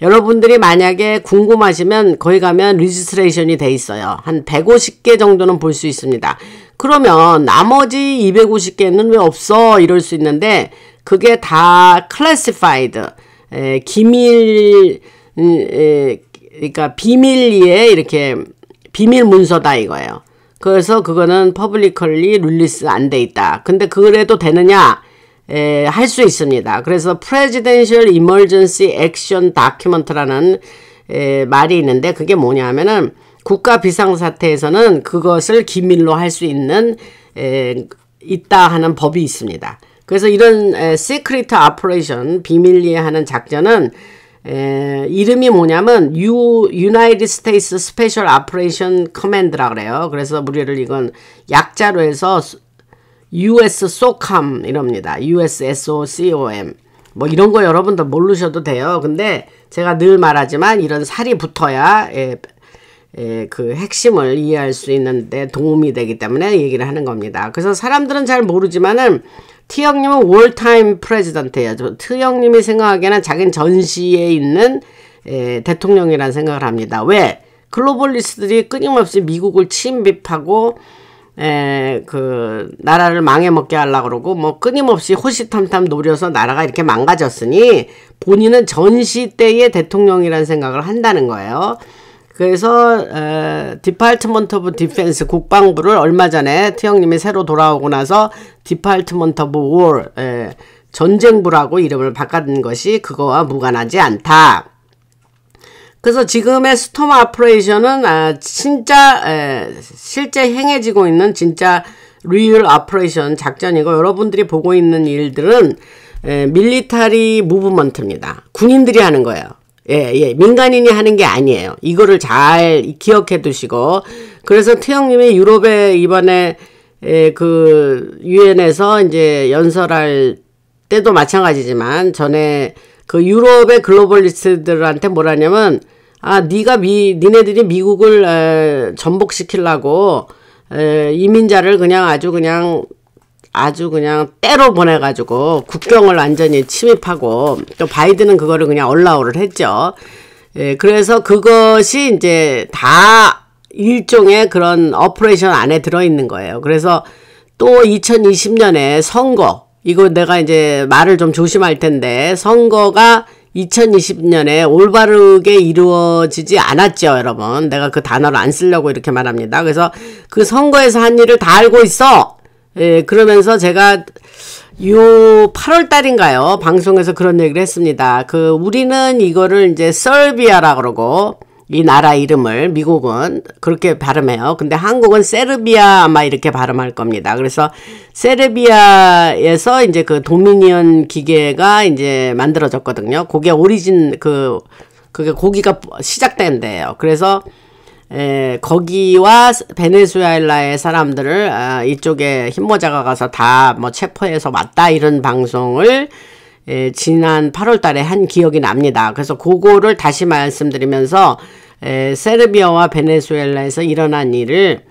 여러분들이 만약에 궁금하시면 거기 가면 리지스트레이션이 돼 있어요. 한 150개 정도는 볼 수 있습니다. 그러면 나머지 250개는 왜 없어? 이럴 수 있는데 그게 다 classified 기밀 그러니까 비밀리에 이렇게 비밀 문서다 이거예요. 그래서 그거는 publicly release 안 돼 있다. 근데 그래도 되느냐? 할 수 있습니다. 그래서 Presidential Emergency Action Document라는 말이 있는데 그게 뭐냐면은 국가 비상사태에서는 그것을 기밀로 할 수 있는 있다 하는 법이 있습니다. 그래서 이런 Secret Operation 비밀리에 하는 작전은 이름이 뭐냐면 United States Special Operation Command라 그래요. 그래서 우리를 이건 약자로 해서 US SOCOM 이럽니다. US SOCOM 뭐 이런 거 여러분들 모르셔도 돼요. 근데 제가 늘 말하지만 이런 살이 붙어야 그 핵심을 이해할 수 있는데 도움이 되기 때문에 얘기를 하는 겁니다. 그래서 사람들은 잘 모르지만은 T 형님은 wartime president예요. T 형님이 생각하기에는 자기는 전시에 있는 대통령이라는 생각을 합니다. 왜? 글로벌리스트들이 끊임없이 미국을 침입하고 그 나라를 망해먹게 하려고 그러고 뭐 끊임없이 호시탐탐 노려서 나라가 이렇게 망가졌으니 본인은 전시 때의 대통령이라는 생각을 한다는 거예요. 그래서 디파트먼트 오브 디펜스 국방부를 얼마 전에 태형님이 새로 돌아오고 나서 디파트먼트 오브 워 전쟁부라고 이름을 바꾼 것이 그거와 무관하지 않다. 그래서 지금의 스톰 오퍼레이션은 진짜 실제 행해지고 있는 진짜 리얼 오퍼레이션 작전이고 여러분들이 보고 있는 일들은 밀리터리 무브먼트입니다. 군인들이 하는 거예요. 예, 민간인이 하는 게 아니에요. 이거를 잘 기억해 두시고 그래서 태형님이 유럽에 이번에 그 유엔에서 이제 연설할 때도 마찬가지지만 전에 그 유럽의 글로벌리스트들한테 뭐라냐면 니네들이 미국을 전복시키려고 이민자를 그냥 아주 그냥 때로 보내가지고 국경을 완전히 침입하고 또 바이든은 그거를 그냥 얼라오를 했죠. 그래서 그것이 이제 다 일종의 그런 오퍼레이션 안에 들어있는 거예요. 그래서 또 2020년에 선거, 이거 내가 이제 말을 좀 조심할 텐데 선거가 2020년에 올바르게 이루어지지 않았죠, 여러분. 내가 그 단어를 안 쓰려고 이렇게 말합니다. 그래서 그 선거에서 한 일을 다 알고 있어. 그러면서 제가 요 8월 달인가요? 방송에서 그런 얘기를 했습니다. 우리는 이거를 이제 설비아라 그러고 이 나라 이름을 미국은 그렇게 발음해요. 근데 한국은 세르비아 아마 이렇게 발음할 겁니다. 그래서 세르비아에서 이제 그 도미니언 기계가 이제 만들어졌거든요. 그게 오리진 그게 고기가 시작된 데예요. 그래서 거기와 베네수엘라의 사람들을 이쪽에 힘모자가 가서 다 뭐 체포해서 왔다 이런 방송을 지난 8월 달에 한 기억이 납니다. 그래서 그거를 다시 말씀드리면서 세르비아와 베네수엘라에서 일어난 일을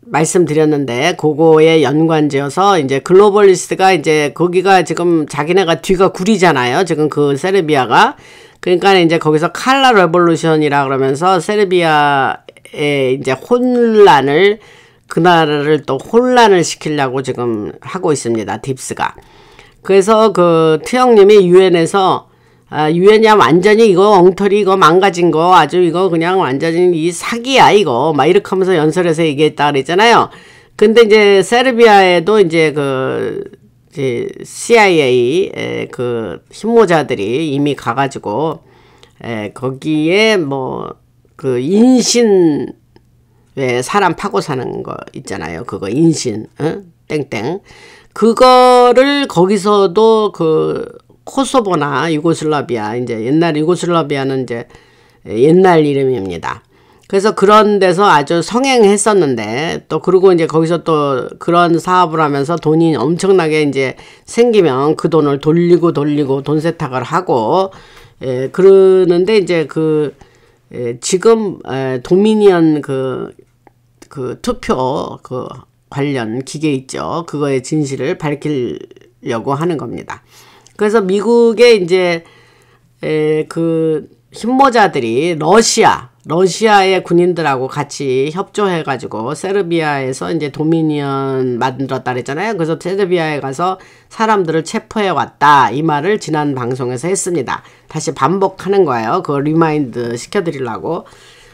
말씀드렸는데 그거에 연관지어서 이제 글로벌리스트가 이제 거기가 지금 자기네가 뒤가 구리잖아요. 지금 그 세르비아가 그러니까 이제 거기서 칼라 레볼루션이라 그러면서 세르비아의 이제 혼란을 그 나라를 또 혼란을 시키려고 지금 하고 있습니다. 딥스가. 그래서 그 트형님이 유엔에서 유엔이야 완전히 이거 엉터리 이거 망가진 거 아주 이거 그냥 완전히 이 사기야 이거 막 이렇게 하면서 연설에서 얘기했다 그랬잖아요. 근데 이제 세르비아에도 이제 이제 CIA 그 힘모자들이 이미 가가지고 거기에 뭐 그 인신 사람 파고 사는 거 있잖아요. 그거 인신 땡땡 그거를 거기서도 그 코소보나 유고슬라비아 이제 옛날 유고슬라비아는 이제 옛날 이름입니다. 그래서 그런 데서 아주 성행했었는데 또 그리고 이제 거기서 또 그런 사업을 하면서 돈이 엄청나게 이제 생기면 그 돈을 돌리고 돈 세탁을 하고 그러는데 이제 지금 도미니언 그 투표 관련 기계 있죠. 그거의 진실을 밝히려고 하는 겁니다. 그래서 미국의 이제 그 힘모자들이 러시아의 군인들하고 같이 협조해가지고 세르비아에서 이제 도미니언 만들었다 그랬잖아요. 그래서 세르비아에 가서 사람들을 체포해 왔다. 이 말을 지난 방송에서 했습니다. 다시 반복하는 거예요. 그거 리마인드 시켜드리려고.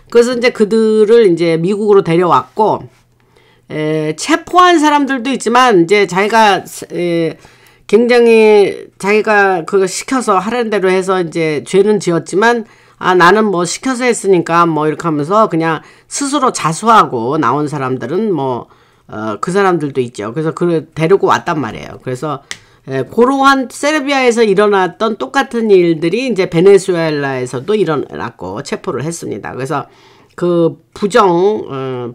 그래서 이제 그들을 이제 미국으로 데려왔고, 체포한 사람들도 있지만, 이제 자기가, 굉장히 자기가 그거 시켜서 하라는 대로 해서 이제 죄는 지었지만, 나는 뭐 시켜서 했으니까 뭐 이렇게 하면서 그냥 스스로 자수하고 나온 사람들은 그 사람들도 있죠. 그래서 데리고 왔단 말이에요. 그래서, 그러한 세르비아에서 일어났던 똑같은 일들이 이제 베네수엘라에서도 일어났고 체포를 했습니다. 그래서 부정한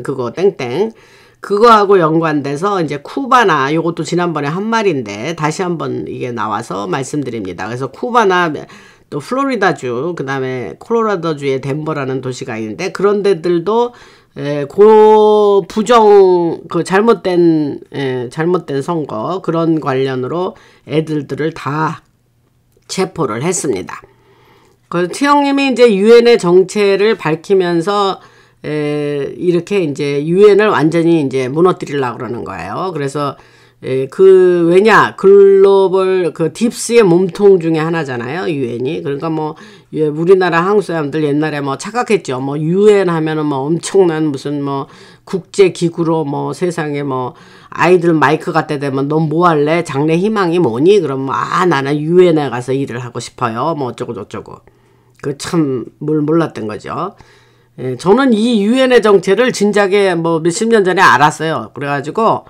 그거 땡땡, 그거하고 연관돼서 이제 쿠바나 요것도 지난번에 한 말인데 다시 한번 이게 나와서 말씀드립니다. 그래서 쿠바나 또 플로리다주, 그 다음에 콜로라도주의 덴버라는 도시가 있는데 그런 데들도 잘못된 선거 그런 관련으로 애들들을 다 체포를 했습니다. 그래서 트형님이 이제 유엔의 정체를 밝히면서 이렇게 이제 유엔을 완전히 이제 무너뜨리려고 그러는 거예요. 그래서 왜냐 글로벌 딥스의 몸통 중에 하나잖아요, 유엔이. 그러니까 뭐 우리나라 한국 사람들 옛날에 뭐 착각했죠. 뭐 유엔 하면은 뭐 엄청난 무슨 뭐 국제 기구로 뭐 세상에 뭐 아이들 마이크 갖다 대면 너 뭐 할래? 장래 희망이 뭐니? 그럼 나는 유엔에 가서 일을 하고 싶어요. 뭐 어쩌고 저쩌고. 참 몰랐던 거죠. 저는 이 유엔의 정체를 진작에 뭐 몇십 년 전에 알았어요. 그래가지고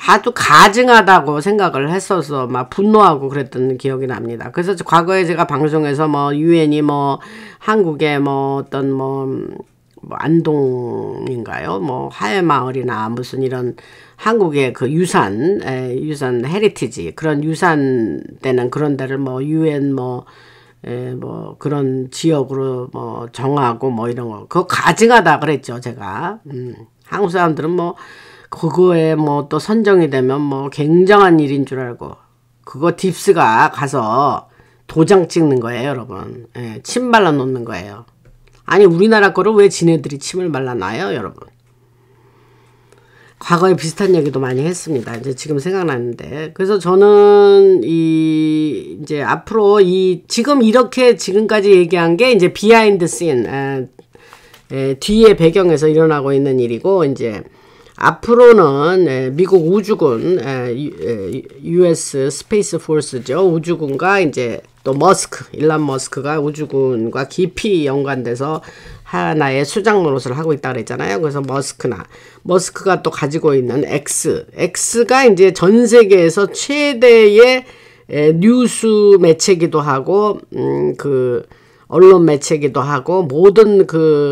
아주 가증하다고 생각을 했어서 막 분노하고 그랬던 기억이 납니다. 그래서 과거에 제가 방송에서 뭐 유엔이 뭐 한국의 뭐 어떤 뭐 안동인가요? 뭐 하회마을이나 무슨 이런 한국의 그 유산 헤리티지 그런 유산 되는 그런 데를 뭐 유엔 뭐 그런 지역으로 뭐 정하고 뭐 이런 거 그거 가증하다 그랬죠, 제가. 한국 사람들은 뭐 그거에 뭐 또 선정이 되면 뭐 굉장한 일인 줄 알고 그거 딥스가 가서 도장 찍는 거예요, 여러분. 침 발라 놓는 거예요. 아니 우리나라 거를 왜 지네들이 침을 발라놔요, 여러분? 과거에 비슷한 얘기도 많이 했습니다. 이제 지금 생각나는데. 그래서 저는 이제 앞으로 지금 이렇게 지금까지 얘기한 게 이제 비하인드 씬, 뒤에 배경에서 일어나고 있는 일이고, 이제 앞으로는 미국 우주군, US 스페이스 포스죠. 우주군과 이제 또 일론 머스크가 우주군과 깊이 연관돼서 하나의 수장 노릇을 하고 있다 그랬잖아요. 그래서 머스크가 또 가지고 있는 X가 이제 전 세계에서 최대의 뉴스 매체기도 하고 언론 매체기도 하고 모든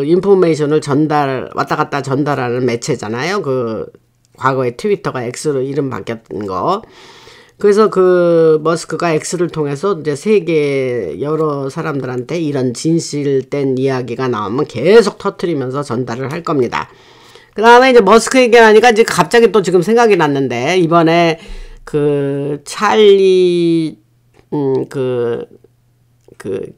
인포메이션을 왔다 갔다 전달하는 매체잖아요. 과거에 트위터가 X로 이름 바뀌었던 거. 그래서 머스크가 X를 통해서 이제 세계 여러 사람들한테 이런 진실된 이야기가 나오면 계속 터뜨리면서 전달을 할 겁니다. 그 다음에 이제 머스크 얘기하니까 이제 갑자기 또 지금 생각이 났는데, 이번에 찰리,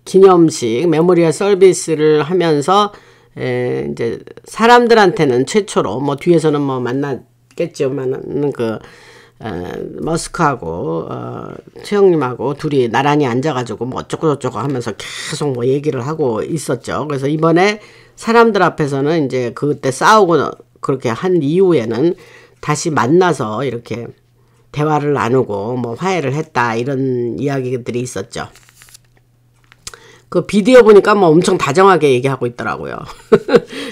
기념식, 메모리얼 서비스를 하면서, 이제 사람들한테는 최초로, 뭐 뒤에서는 뭐 만났겠지만은 머스크하고 최영님하고 둘이 나란히 앉아가지고 뭐 어쩌고저쩌고 하면서 계속 뭐 얘기를 하고 있었죠. 그래서 이번에 사람들 앞에서는 이제 그때 싸우고 그렇게 한 이후에는 다시 만나서 이렇게 대화를 나누고 뭐 화해를 했다, 이런 이야기들이 있었죠. 비디오 보니까 뭐 엄청 다정하게 얘기하고 있더라고요.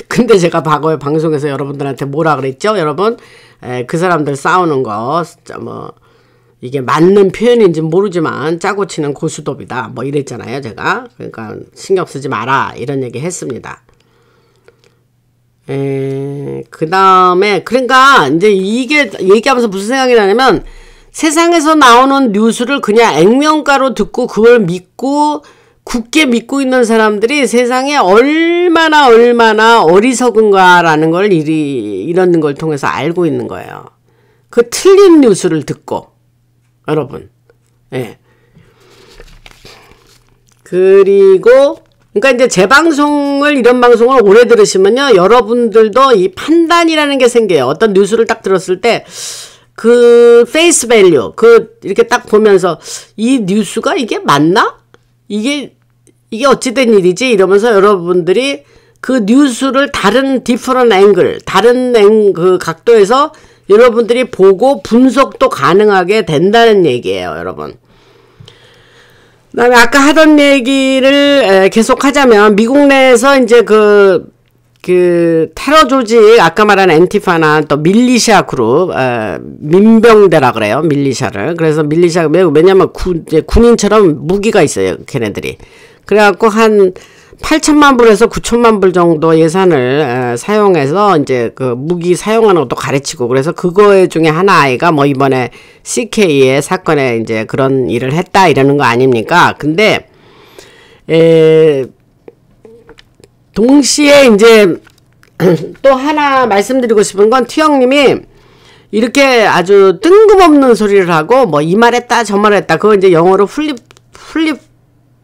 근데 제가 과거에 방송에서 여러분들한테 뭐라 그랬죠? 여러분, 그 사람들 싸우는 거, 뭐, 이게 맞는 표현인지 모르지만 짜고 치는 고스톱이다. 뭐 이랬잖아요, 제가. 그러니까 신경 쓰지 마라. 이런 얘기 했습니다. 그 다음에, 그러니까 이제 이게 얘기하면서 무슨 생각이 나냐면, 세상에서 나오는 뉴스를 그냥 액면가로 듣고 그걸 믿고 굳게 믿고 있는 사람들이 세상에 얼마나 어리석은가라는 걸 이런 걸 통해서 알고 있는 거예요. 틀린 뉴스를 듣고, 여러분. 예. 그리고, 그러니까 이제 제 방송을, 이런 방송을 오래 들으시면요, 여러분들도 이 판단이라는 게 생겨요. 어떤 뉴스를 딱 들었을 때, 페이스 밸류, 이렇게 딱 보면서, 이 뉴스가 이게 맞나? 이게 어찌된 일이지? 이러면서 여러분들이 그 뉴스를 다른 디퍼런 앵글, 다른 각도에서 여러분들이 보고 분석도 가능하게 된다는 얘기예요, 여러분. 그 다음에 아까 하던 얘기를 계속 하자면, 미국 내에서 이제 테러 조직, 아까 말한 앤티파나 또 밀리샤 그룹, 민병대라 그래요, 밀리샤를. 그래서 왜냐면 군인처럼 무기가 있어요, 걔네들이. 그래갖고 한 8천만 불에서 9천만 불 정도 예산을 사용해서 이제 무기 사용하는 것도 가르치고, 그래서 그거 중에 아이가 뭐 이번에 CK의 사건에 이제 그런 일을 했다 이러는 거 아닙니까? 근데 동시에 이제 또 하나 말씀드리고 싶은 건 티형님이 이렇게 아주 뜬금없는 소리를 하고 뭐 이 말했다 저 말했다 그거 이제 영어로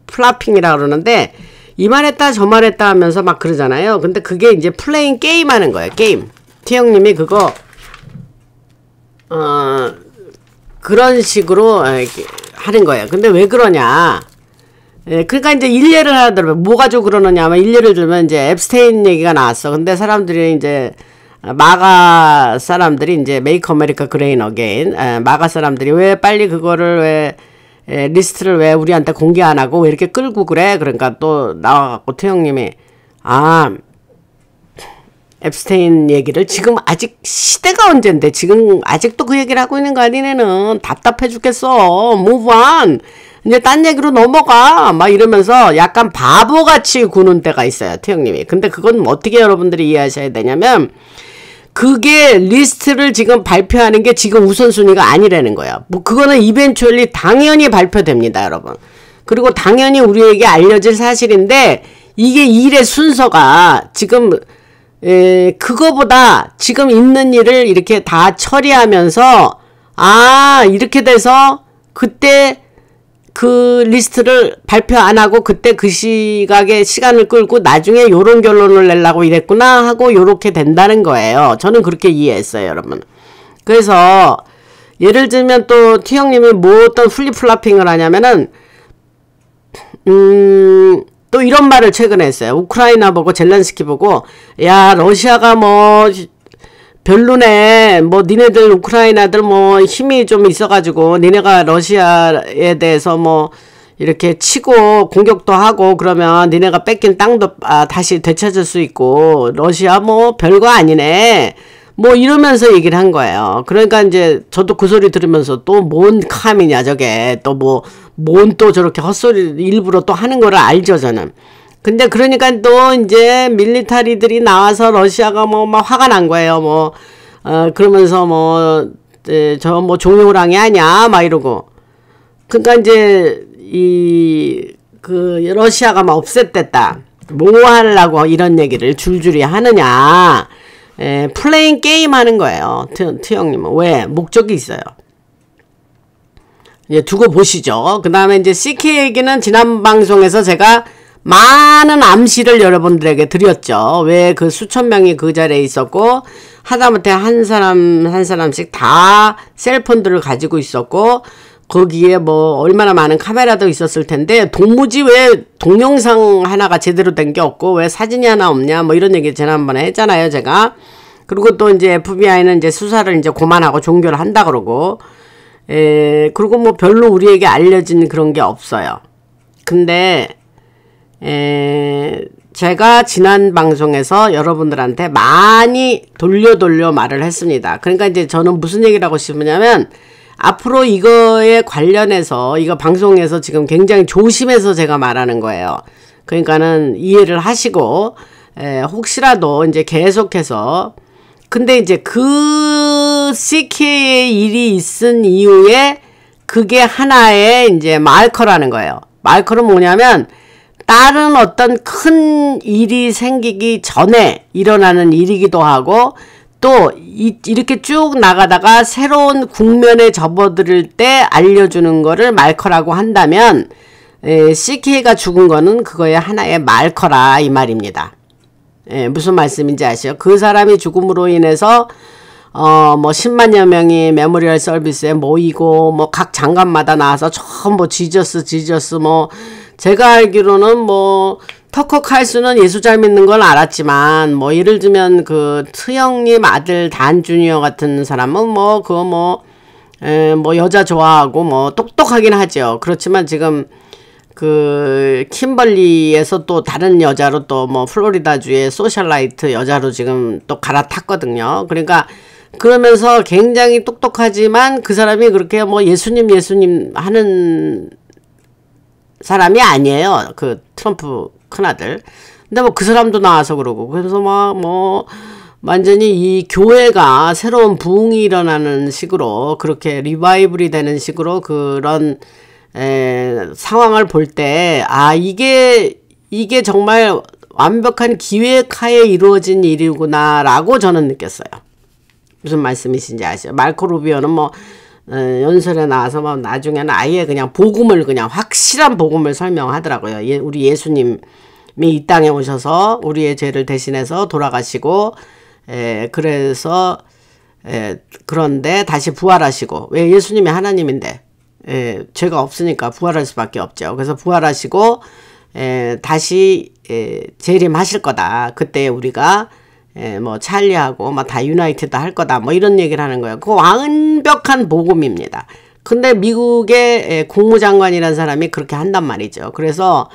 플라핑이라 그러는데 이 말했다 저 말했다 하면서 막 그러잖아요. 근데 그게 이제 플레잉 게임 하는 거예요. 게임. 티형님이 그거 그런 식으로 하는 거예요. 근데 왜 그러냐? 그러니까 이제 일례를 하더라고요. 뭐 가지고 그러느냐 하면 일례를 들면 이제 앱스테인 얘기가 나왔어. 근데 사람들이 이제 마가 사람들이 이제 메이크 아메리카 그레인 어게인 마가 사람들이 왜 빨리 그거를 왜 리스트를 왜 우리한테 공개 안 하고 왜 이렇게 끌고 그래? 그러니까 또 나와갖고 태형님이 앱스테인 얘기를 지금 아직 시대가 언젠데 지금 아직도 그 얘기를 하고 있는 거 아니네는 답답해 죽겠어. move on. 이제 딴 얘기로 넘어가. 막 이러면서 약간 바보같이 구는 때가 있어요. 태형님이. 근데 그건 어떻게 여러분들이 이해하셔야 되냐면 그게 리스트를 지금 발표하는 게 지금 우선순위가 아니라는 거예요. 뭐 그거는 이벤츄얼리 당연히 발표됩니다, 여러분. 그리고 당연히 우리에게 알려질 사실인데 이게 일의 순서가 지금 그거보다 지금 있는 일을 이렇게 다 처리하면서 이렇게 돼서 그때 그 리스트를 발표 안 하고 그때 그 시각에 시간을 끌고 나중에 요런 결론을 내려고 이랬구나 하고 요렇게 된다는 거예요. 저는 그렇게 이해했어요, 여러분. 그래서 예를 들면 또 T형님이 뭐 어떤 플립플라핑을 하냐면은 또 이런 말을 최근에 했어요. 우크라이나 보고 젤렌스키 보고 야 러시아가 뭐 별로네. 뭐 니네들 우크라이나들 뭐 힘이 좀 있어가지고 니네가 러시아에 대해서 뭐 이렇게 치고 공격도 하고 그러면 니네가 뺏긴 땅도 다시 되찾을 수 있고 러시아 뭐 별거 아니네. 뭐 이러면서 얘기를 한 거예요. 그러니까 이제 저도 그 소리 들으면서 또 뭔 캄이냐 저게 또 뭐 뭔 또 저렇게 헛소리 일부러 또 하는 거를 알죠 저는. 근데 그러니까 또 이제 밀리터리들이 나와서 러시아가 뭐 막 화가 난 거예요. 뭐 그러면서 뭐 저 뭐 종료랑이 아니야 막 이러고. 그러니까 이제 그 러시아가 막 없앴댔다. 뭐 하려고 이런 얘기를 줄줄이 하느냐. 플레잉 게임 하는 거예요. T형님은. 왜? 목적이 있어요. 이제 두고 보시죠. 그 다음에 이제 CK 얘기는 지난 방송에서 제가 많은 암시를 여러분들에게 드렸죠. 왜 그 수천 명이 그 자리에 있었고, 하다못해 한 사람씩 다 셀폰들을 가지고 있었고, 거기에 뭐 얼마나 많은 카메라도 있었을 텐데 도무지 왜 동영상 하나가 제대로 된 게 없고 왜 사진이 하나 없냐 뭐 이런 얘기 지난번에 했잖아요 제가. 그리고 또 이제 FBI는 이제 수사를 이제 그만하고 종결을 한다 그러고 그리고 뭐 별로 우리에게 알려진 그런 게 없어요. 근데 제가 지난 방송에서 여러분들한테 많이 돌려 말을 했습니다. 그러니까 이제 저는 무슨 얘기를 하고 싶으냐면 앞으로 이거에 관련해서 이거 방송에서 지금 굉장히 조심해서 제가 말하는 거예요. 그러니까는 이해를 하시고 혹시라도 이제 계속해서 근데 이제 그 CK의 일이 있은 이후에 그게 하나의 이제 마커라는 거예요. 마커는 뭐냐면 다른 어떤 큰 일이 생기기 전에 일어나는 일이기도 하고 또 이렇게 쭉 나가다가 새로운 국면에 접어들 때 알려주는 거를 말커라고 한다면 CK가 죽은 거는 그거의 하나의 말커라 이 말입니다. 무슨 말씀인지 아시죠? 그 사람이 죽음으로 인해서 뭐 10만여 명이 메모리얼 서비스에 모이고 뭐 각 장관마다 나와서 전부 지저스 뭐 제가 알기로는 뭐 터커 칼수는 예수 잘 믿는 걸 알았지만 뭐 예를 들면 그 트형님 아들 단 주니어 같은 사람은 뭐 그거 뭐 여자 좋아하고 뭐 똑똑하긴 하죠. 그렇지만 지금 그 킴벌리에서 또 다른 여자로 또 뭐 플로리다주의 소셜라이트 여자로 지금 또 갈아탔거든요. 그러니까 그러면서 굉장히 똑똑하지만 그 사람이 그렇게 뭐 예수님 하는 사람이 아니에요. 그 트럼프 큰아들. 근데 뭐 그 사람도 나와서 그러고 그래서 막 뭐 완전히 이 교회가 새로운 부흥이 일어나는 식으로 그렇게 리바이블이 되는 식으로 그런 상황을 볼 때, 아, 이게 정말 완벽한 기획하에 이루어진 일이구나라고 저는 느꼈어요. 무슨 말씀이신지 아시죠? 마르코 루비오는 뭐, 연설에 나와서 뭐 나중에는 아예 그냥 복음을, 그냥 확실한 복음을 설명하더라고요. 우리 예수님이 이 땅에 오셔서 우리의 죄를 대신해서 돌아가시고, 그래서, 그런데 다시 부활하시고, 왜 예수님이 하나님인데, 죄가 없으니까 부활할 수밖에 없죠. 그래서 부활하시고, 다시, 재림하실 거다. 그때 우리가, 뭐, 찰리하고, 뭐, 다 유나이티드 할 거다. 뭐, 이런 얘기를 하는 거예요. 그 완벽한 복음입니다. 근데 미국의 국무장관이라는 사람이 그렇게 한단 말이죠. 그래서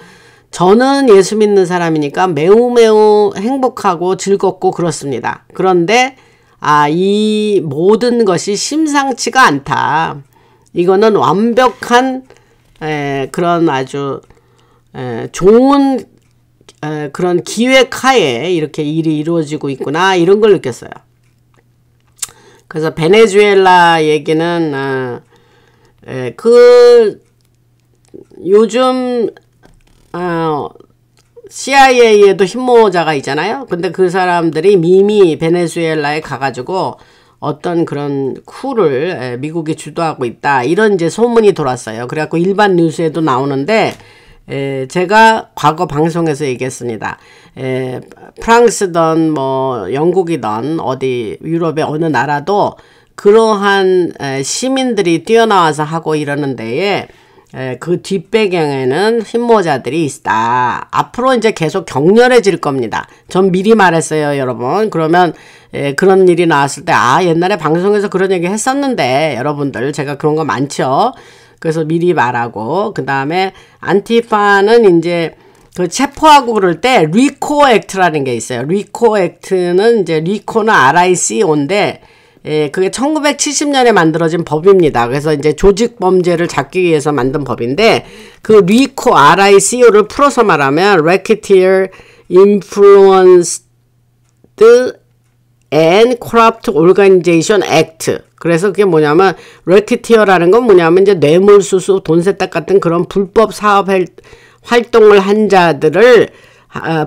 저는 예수 믿는 사람이니까 매우 행복하고 즐겁고 그렇습니다. 그런데, 아, 이 모든 것이 심상치가 않다. 이거는 완벽한, 그런 아주, 좋은, 그런 기획하에 이렇게 일이 이루어지고 있구나, 이런 걸 느꼈어요. 그래서 베네수엘라 얘기는, 요즘, CIA에도 흰모자가 있잖아요. 근데 그 사람들이 이미 베네수엘라에 가가지고 어떤 그런 쿠를 미국이 주도하고 있다. 이런 이제 소문이 돌았어요. 그래갖고 일반 뉴스에도 나오는데, 제가 과거 방송에서 얘기했습니다. 프랑스든 뭐 영국이든 어디 유럽의 어느 나라도 그러한 시민들이 뛰어나와서 하고 이러는 데에 그 뒷배경에는 흰모자들이 있다. 앞으로 이제 계속 격렬해질 겁니다. 전 미리 말했어요, 여러분. 그러면 그런 일이 나왔을 때, 아, 옛날에 방송에서 그런 얘기 했었는데, 여러분들, 제가 그런 거 많죠. 그래서 미리 말하고, 그 다음에 안티파는 이제 그 체포하고 그럴 때 리코 액트라는 게 있어요. 리코 액트는 이제 리코는 RICO인데, 그게 1970년에 만들어진 법입니다. 그래서 이제 조직 범죄를 잡기 위해서 만든 법인데, 그 리코 RICO를 풀어서 말하면 Racketeer Influenced and Corrupt Organization Act. 그래서 그게 뭐냐면, 래키티어라는 건 뭐냐면 이제 뇌물수수, 돈세탁 같은 그런 불법 사업 활동을 한 자들을,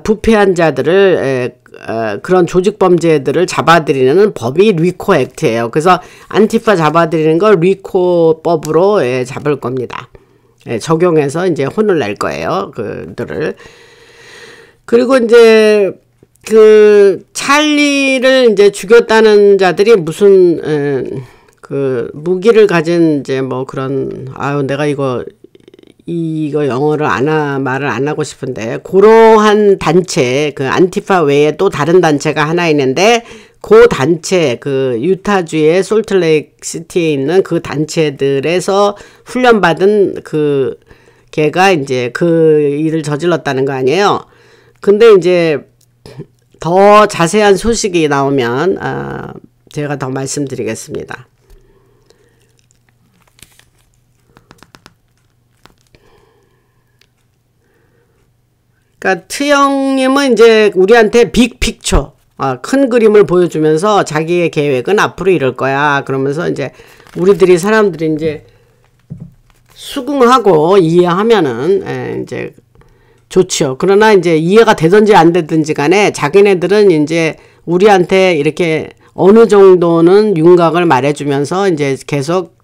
부패한 자들을, 그런 조직범죄들을 잡아들이는 법이 리코 액트예요. 그래서 안티파 잡아들이는 걸 리코법으로 잡을 겁니다. 적용해서 이제 혼을 낼 거예요. 그들을. 그리고 이제 그 찰리를 이제 죽였다는 자들이 무슨 그 무기를 가진 이제 뭐 그런, 아유 내가 이거 영어를 말을 안 하고 싶은데, 그러한 단체, 그 안티파 외에 또 다른 단체가 하나 있는데, 그 단체, 그 유타주의 솔트레이크 시티에 있는 그 단체들에서 훈련받은 그 걔가 이제 그 일을 저질렀다는 거 아니에요. 근데 이제 더 자세한 소식이 나오면 제가 더 말씀드리겠습니다. 그러니까 트영님은 이제 우리한테 빅픽처, 큰 그림을 보여주면서 자기의 계획은 앞으로 이럴 거야. 그러면서 이제 우리들이 사람들이 이제 수긍하고 이해하면은 이제 좋죠. 그러나 이제 이해가 되든지 안 되든지 간에 자기네들은 이제 우리한테 이렇게 어느 정도는 윤곽을 말해주면서 이제 계속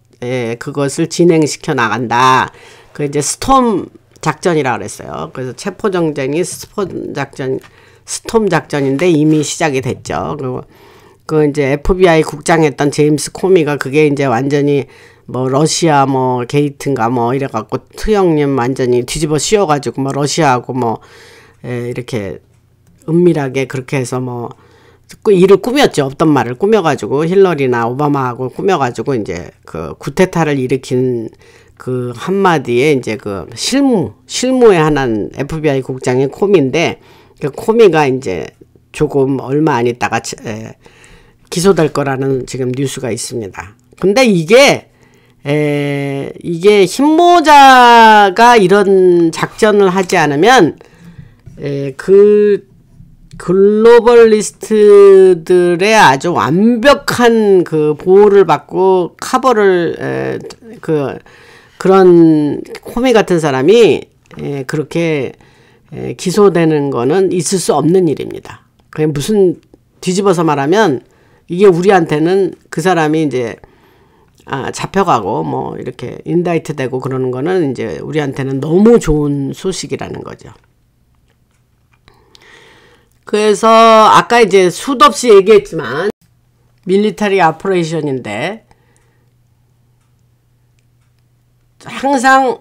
그것을 진행시켜 나간다. 그 이제 스톰 작전이라고 그랬어요. 그래서 체포정전이 스톰 작전인데 이미 시작이 됐죠. 그리고 그 이제 FBI 국장했던 제임스 코미가 그게 이제 완전히 뭐 러시아 뭐 게이트인가 뭐 이래갖고 트형님 완전히 뒤집어 씌워가지고 뭐 러시아하고 뭐 이렇게 은밀하게 그렇게 해서 뭐 일을 꾸몄죠. 없던 말을 꾸며가지고 힐러리나 오바마하고 꾸며가지고 이제 그 구테타를 일으킨 그 한마디에 이제 그 실무에 하나는 FBI 국장인 코미인데, 그 코미가 이제 조금 얼마 안 있다가 기소될 거라는 지금 뉴스가 있습니다. 근데 이게 흰모자가 이런 작전을 하지 않으면 그 글로벌리스트들의 아주 완벽한 그 보호를 받고 커버를 그런 코미 같은 사람이 그렇게 기소되는 거는 있을 수 없는 일입니다. 그냥 무슨 뒤집어서 말하면 이게 우리한테는 그 사람이 이제 잡혀가고 뭐 이렇게 인다이트 되고 그러는 거는 이제 우리한테는 너무 좋은 소식이라는 거죠. 그래서 아까 이제 수도 없이 얘기했지만 밀리터리 오퍼레이션인데 항상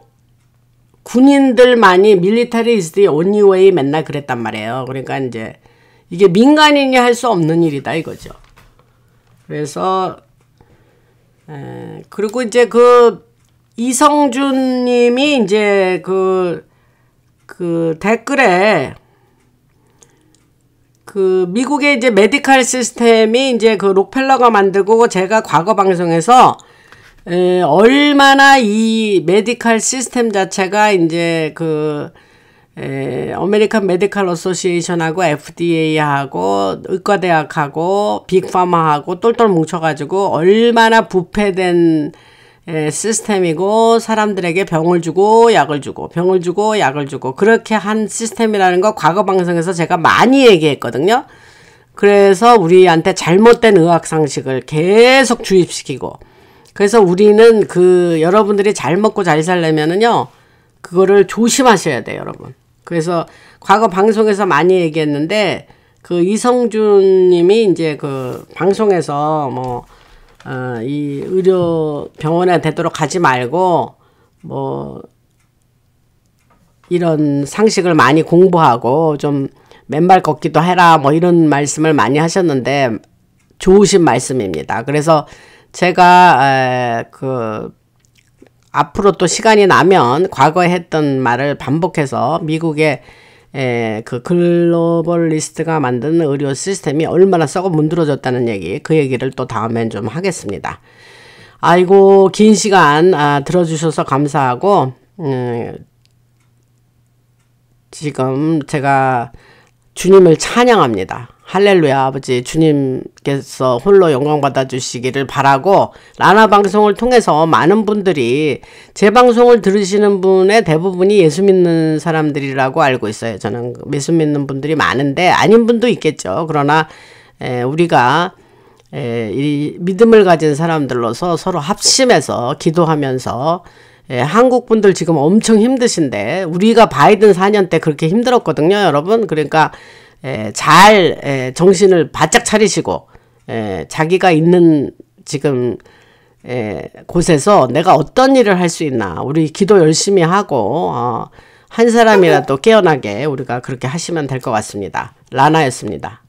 군인들만이 military is the only way 맨날 그랬단 말이에요. 그러니까 이제 이게 민간인이 할 수 없는 일이다 이거죠. 그래서 그리고 이제 그 이성준 님이 이제 그 댓글에 그 미국의 이제 메디컬 시스템이 이제 그 록펠러가 만들고 제가 과거 방송에서 얼마나 이 메디컬 시스템 자체가 이제 그 아메리칸 메디컬 어소시에이션하고 FDA하고 의과대학하고 빅파마하고 똘똘 뭉쳐가지고 얼마나 부패된 시스템이고 사람들에게 병을 주고 약을 주고 병을 주고 약을 주고 그렇게 한 시스템이라는 거 과거 방송에서 제가 많이 얘기했거든요. 그래서 우리한테 잘못된 의학상식을 계속 주입시키고 그래서 우리는 그 여러분들이 잘 먹고 잘 살려면은요 그거를 조심하셔야 돼요 여러분. 그래서 과거 방송에서 많이 얘기했는데 그 이성준 님이 이제 그 방송에서 뭐 이 의료 병원에 되도록 가지 말고 뭐 이런 상식을 많이 공부하고 좀 맨발 걷기도 해라 뭐 이런 말씀을 많이 하셨는데 좋으신 말씀입니다. 그래서 제가 그 앞으로 또 시간이 나면 과거에 했던 말을 반복해서 미국의 그 글로벌리스트가 만든 의료 시스템이 얼마나 썩어 문드러졌다는 얘기, 그 얘기를 또 다음엔 좀 하겠습니다. 아이고 긴 시간 들어주셔서 감사하고 지금 제가 주님을 찬양합니다. 할렐루야 아버지 주님께서 홀로 영광 받아주시기를 바라고 라나 방송을 통해서 많은 분들이 제 방송을 들으시는 분의 대부분이 예수 믿는 사람들이라고 알고 있어요. 저는 예수 믿는 분들이 많은데 아닌 분도 있겠죠. 그러나 우리가 이 믿음을 가진 사람들로서 서로 합심해서 기도하면서 한국 분들 지금 엄청 힘드신데 우리가 바이든 4년 때 그렇게 힘들었거든요 여러분. 그러니까 잘 정신을 바짝 차리시고 자기가 있는 지금 곳에서 내가 어떤 일을 할 수 있나 우리 기도 열심히 하고 한 사람이라도 깨어나게 우리가 그렇게 하시면 될 것 같습니다. 라나였습니다.